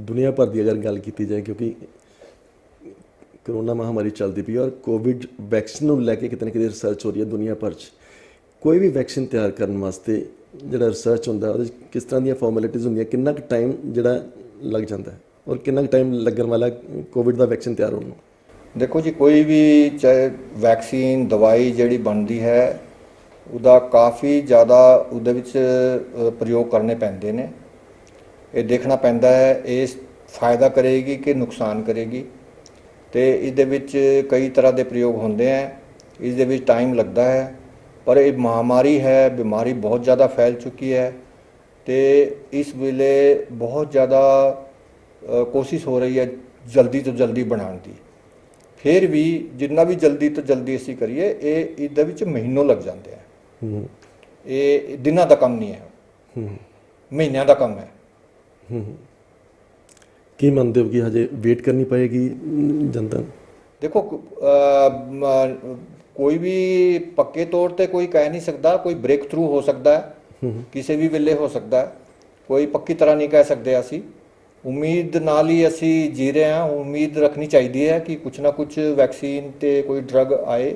ਦੁਨੀਆ ਭਰ ਦੀ ਅਗਰ ਗੱਲ ਕੀਤੀ ਜਾਏ, ਕਿਉਂਕਿ ਕਰੋਨਾ ਮਹਾਮਾਰੀ ਚੱਲਦੀ ਪਈ ਔਰ ਕੋਵਿਡ ਵੈਕਸੀਨ ਨੂੰ ਲੈ ਕੇ ਕਿਤੇ ਨਾ ਕਿਤੇ ਰਿਸਰਚ ਹੋ ਰਹੀ ਹੈ ਦੁਨੀਆ ਭਰ 'ਚ। ਕੋਈ ਵੀ ਵੈਕਸੀਨ ਤਿਆਰ ਕਰਨ ਵਾਸਤੇ ਜਿਹੜਾ ਰਿਸਰਚ ਹੁੰਦਾ ਉਹਦੇ 'ਚ ਕਿਸ ਤਰ੍ਹਾਂ ਦੀਆਂ ਫਾਰਮੈਲਿਟੀਜ਼ ਹੁੰਦੀਆਂ, ਕਿੰਨਾ ਕੁ ਟਾਈਮ ਜਿਹੜਾ ਲੱਗ ਜਾਂਦਾ ਹੈ ਔਰ ਕਿੰਨਾ ਕੁ ਟਾਈਮ ਲੱਗਣ ਵਾਲਾ ਕੋਵਿਡ ਦਾ ਵੈਕਸੀਨ ਤਿਆਰ ਹੋਣ ਨੂੰ? ਦੇਖੋ ਜੀ, ਕੋਈ ਵੀ ਚਾਹੇ ਵੈਕਸੀਨ, ਦਵਾਈ ਜਿਹੜੀ ਬਣਦੀ ਹੈ, ਉਹਦਾ ਕਾਫੀ ਜ਼ਿਆਦਾ ਉਹਦੇ ਵਿੱਚ ਪ੍ਰਯੋਗ ਕਰਨੇ ਪੈਂਦੇ ਨੇ। ਇਹ ਦੇਖਣਾ ਪੈਂਦਾ ਹੈ ਇਹ ਫਾਇਦਾ ਕਰੇਗੀ ਕਿ ਨੁਕਸਾਨ ਕਰੇਗੀ, ਤੇ ਇਹਦੇ ਵਿੱਚ ਕਈ ਤਰ੍ਹਾਂ ਦੇ ਪ੍ਰਯੋਗ ਹੁੰਦੇ ਹੈ, ਇਸ ਦੇ ਵਿੱਚ ਟਾਈਮ ਲੱਗਦਾ ਹੈ। ਪਰ ਇਹ ਮਹਾਮਾਰੀ ਹੈ, ਬਿਮਾਰੀ ਬਹੁਤ ਜ਼ਿਆਦਾ ਫੈਲ ਚੁੱਕੀ ਹੈ, ਤੇ ਇਸ ਵੇਲੇ ਬਹੁਤ ਜ਼ਿਆਦਾ ਕੋਸ਼ਿਸ਼ ਹੋ ਰਹੀ ਹੈ ਜਲਦੀ ਤੋਂ ਜਲਦੀ ਬਣਾਉਣ ਦੀ। ਫਿਰ ਵੀ ਜਿੰਨਾ ਵੀ ਜਲਦੀ ਤੋਂ ਜਲਦੀ ਅਸੀਂ ਕਰੀਏ, ਇਹ ਇਹਦੇ ਵਿੱਚ ਮਹੀਨੋਂ ਲੱਗ ਜਾਂਦੇ ਆ। ਇਹ ਦਿਨਾਂ ਦਾ ਕੰਮ ਨਹੀਂ ਹੈ, ਮਹੀਨਿਆਂ ਦਾ ਕੰਮ ਹੈ। ਕੀ ਮੰਨਦੇ ਹੋ ਕਿ ਹਜੇ ਵੇਟ ਕਰਨੀ ਪਏਗੀ ਜਨਤਾ ਨੂੰ? ਦੇਖੋ ਕੋਈ ਵੀ ਪੱਕੇ ਤੌਰ ਤੇ ਕੋਈ ਕਹਿ ਨਹੀਂ ਸਕਦਾ, ਕੋਈ ਬ੍ਰੇਕ ਥਰੂ ਹੋ ਸਕਦਾ ਹੈ, ਕਿਸੇ ਵੀ ਵੇਲੇ ਹੋ ਸਕਦਾ ਹੈ, ਕੋਈ ਪੱਕੀ ਤਰ੍ਹਾਂ ਨਹੀਂ ਕਹਿ ਸਕਦੇ। ਅਸੀਂ ਉਮੀਦ ਨਾਲ ਹੀ ਅਸੀਂ ਜੀ ਰਹੇ ਹਾਂ, ਉਮੀਦ ਰੱਖਣੀ ਚਾਹੀਦੀ ਹੈ ਕਿ ਕੁਝ ਨਾ ਕੁਝ ਵੈਕਸੀਨ ਤੇ ਕੋਈ ਡਰਗ ਆਏ।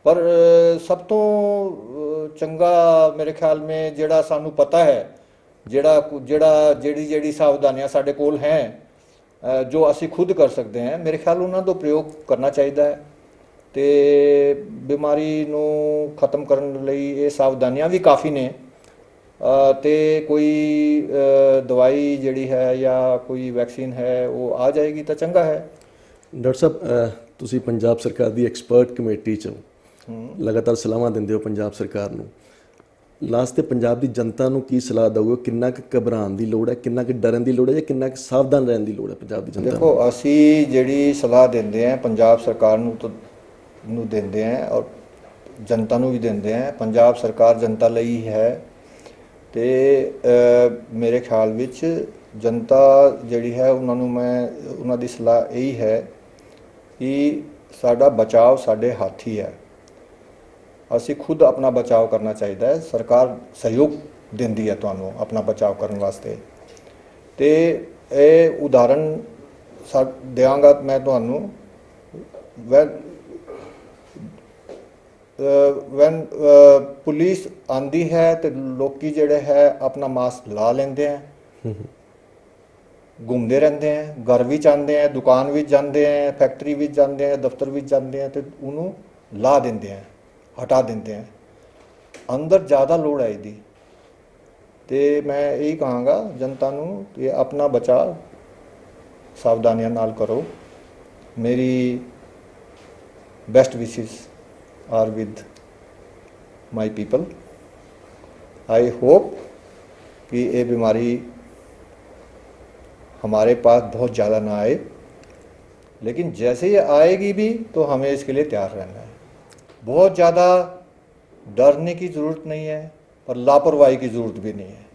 ਪਰ ਸਭ ਤੋਂ ਚੰਗਾ ਮੇਰੇ ਖਿਆਲ ਮੇ ਜਿਹੜਾ ਸਾਨੂੰ ਪਤਾ ਹੈ, ਜਿਹੜੀ ਸਾਵਧਾਨੀਆਂ ਸਾਡੇ ਕੋਲ ਹੈ, ਜੋ ਅਸੀਂ ਖੁਦ ਕਰ ਸਕਦੇ ਹਾਂ, ਮੇਰੇ ਖਿਆਲ ਉਹਨਾਂ ਦਾ ਪ੍ਰਯੋਗ ਕਰਨਾ ਚਾਹੀਦਾ ਹੈ। ਤੇ ਬਿਮਾਰੀ ਨੂੰ ਖਤਮ ਕਰਨ ਲਈ ਇਹ ਸਾਵਧਾਨੀਆਂ ਵੀ ਕਾਫੀ ਨੇ। ਤੇ ਕੋਈ ਦਵਾਈ ਜਿਹੜੀ ਹੈ ਜਾਂ ਕੋਈ ਵੈਕਸੀਨ ਹੈ ਉਹ ਆ ਜਾਏਗੀ ਤਾਂ ਚੰਗਾ ਹੈ। ਡਾਕਟਰ ਸਾਹਿਬ, ਤੁਸੀਂ ਪੰਜਾਬ ਸਰਕਾਰ ਦੀ ਐਕਸਪਰਟ ਕਮੇਟੀ 'ਚ ਲਗਾਤਾਰ ਸਲਾਹਾਂ ਦਿੰਦੇ ਹੋ ਪੰਜਾਬ ਸਰਕਾਰ ਨੂੰ। ਲਾਸਟ ਤੇ ਪੰਜਾਬ ਦੀ ਜਨਤਾ ਨੂੰ ਕੀ ਸਲਾਹ ਦਊਗੇ? ਕਿੰਨਾ ਕੁ ਘਬਰਾਉਣ ਦੀ ਲੋੜ ਹੈ, ਕਿੰਨਾ ਕੁ ਡਰਨ ਦੀ ਲੋੜ ਹੈ, ਜਾਂ ਕਿੰਨਾ ਕੁ ਸਾਵਧਾਨ ਰਹਿਣ ਦੀ ਲੋੜ ਹੈ ਪੰਜਾਬ ਦੀ ਜਨਤਾ ਨੂੰ? ਦੇਖੋ, ਅਸੀਂ ਜਿਹੜੀ ਸਲਾਹ ਦਿੰਦੇ ਹਾਂ ਪੰਜਾਬ ਸਰਕਾਰ ਨੂੰ ਦਿੰਦੇ ਹਾਂ ਔਰ ਜਨਤਾ ਨੂੰ ਵੀ ਦਿੰਦੇ ਹਾਂ। ਪੰਜਾਬ ਸਰਕਾਰ ਜਨਤਾ ਲਈ ਹੀ ਹੈ ਤੇ ਮੇਰੇ ਖਿਆਲ ਵਿੱਚ ਜਨਤਾ ਜਿਹੜੀ ਹੈ ਉਹਨਾਂ ਦੀ ਸਲਾਹ ਇਹੀ ਹੈ ਕਿ ਸਾਡਾ ਬਚਾਓ ਸਾਡੇ ਹੱਥ ਹੀ ਹੈ। ਅਸੀਂ ਖੁਦ ਆਪਣਾ ਬਚਾਓ ਕਰਨਾ ਚਾਹੀਦਾ ਹੈ। ਸਰਕਾਰ ਸਹਿਯੋਗ ਦਿੰਦੀ ਹੈ ਤੁਹਾਨੂੰ ਆਪਣਾ ਬਚਾਓ ਕਰਨ ਵਾਸਤੇ। ਤੇ ਇਹ ਉਦਾਹਰਨ ਦਿਆਂਗਾ ਮੈਂ ਤੁਹਾਨੂੰ। ਵੈਨ ਪੁਲਿਸ ਆਂਦੀ ਹੈ ਤੇ ਲੋਕੀ ਜਿਹੜੇ ਹੈ ਆਪਣਾ ਮਾਸਕ ਲਾ ਲੈਂਦੇ ਹੈ, ਘੁੰਮਦੇ ਰਹਿੰਦੇ ਹੈ, ਘਰ ਵਿੱਚ ਆਉਂਦੇ ਹੈ, ਦੁਕਾਨ ਵਿੱਚ ਜਾਂਦੇ ਹੈ, ਫੈਕਟਰੀ ਵਿੱਚ ਜਾਂਦੇ ਹੈ, ਦਫ਼ਤਰ ਵਿੱਚ ਜਾਂਦੇ ਹੈ ਤੇ ਉਹਨੂੰ ਲਾ ਦਿੰਦੇ ਹੈ, ਹਟਾ ਦਿੰਦੇ ਹੈ। ਅੰਦਰ ਜ਼ਿਆਦਾ ਲੋੜ ਹੈ ਇਹਦੀ। ਤੇ ਮੈਂ ਇਹੀ ਕਹਾਂਗਾ ਜਨਤਾ ਨੂੰ ਕਿ ਆਪਣਾ ਬਚਾਅ ਸਾਵਧਾਨੀਆਂ ਨਾਲ ਕਰੋ। ਮੇਰੀ ਬੈਸਟ ਵਿਸ਼ੇਸ are with my people. I hope कि ये बीमारी हमारे पास बहुत ज़्यादा ना आए, लेकिन जैसे ये आएगी भी तो हमें इसके लिए तैयार रहना है। बहुत ज़्यादा डरने की ज़रूरत नहीं है, पर लापरवाही की ज़रूरत भी नहीं है।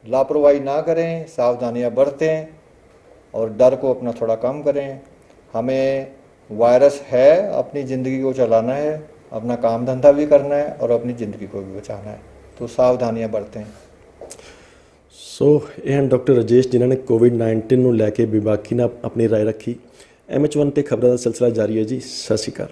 लापरवाही ना करें, सावधानियाँ बरतें और डर को अपना थोड़ा कम करें। हमें वायरस है, अपनी ज़िंदगी को चलाना है, अपना काम धंधा भी करना है और अपनी ज़िंदगी को भी बचाना है, तो सावधानियां बरतें। ਸੋ ਇਹ ਹਨ ਡਾਕਟਰ ਰਾਜੇਸ਼ ਜਿਨ੍ਹਾਂ ਨੇ ਕੋਵਿਡ-19 ਨੂੰ ਲੈ ਕੇ ਬੇਬਾਕੀ ਨਾਲ ਆਪਣੀ ਰਾਏ ਰੱਖੀ। MH1 ਤੇ ਖਬਰਾਂ ਦਾ ਸਿਲਸਿਲਾ ਜਾਰੀ ਹੈ ਜੀ। ਸਤਿ ਸ਼੍ਰੀ ਅਕਾਲ।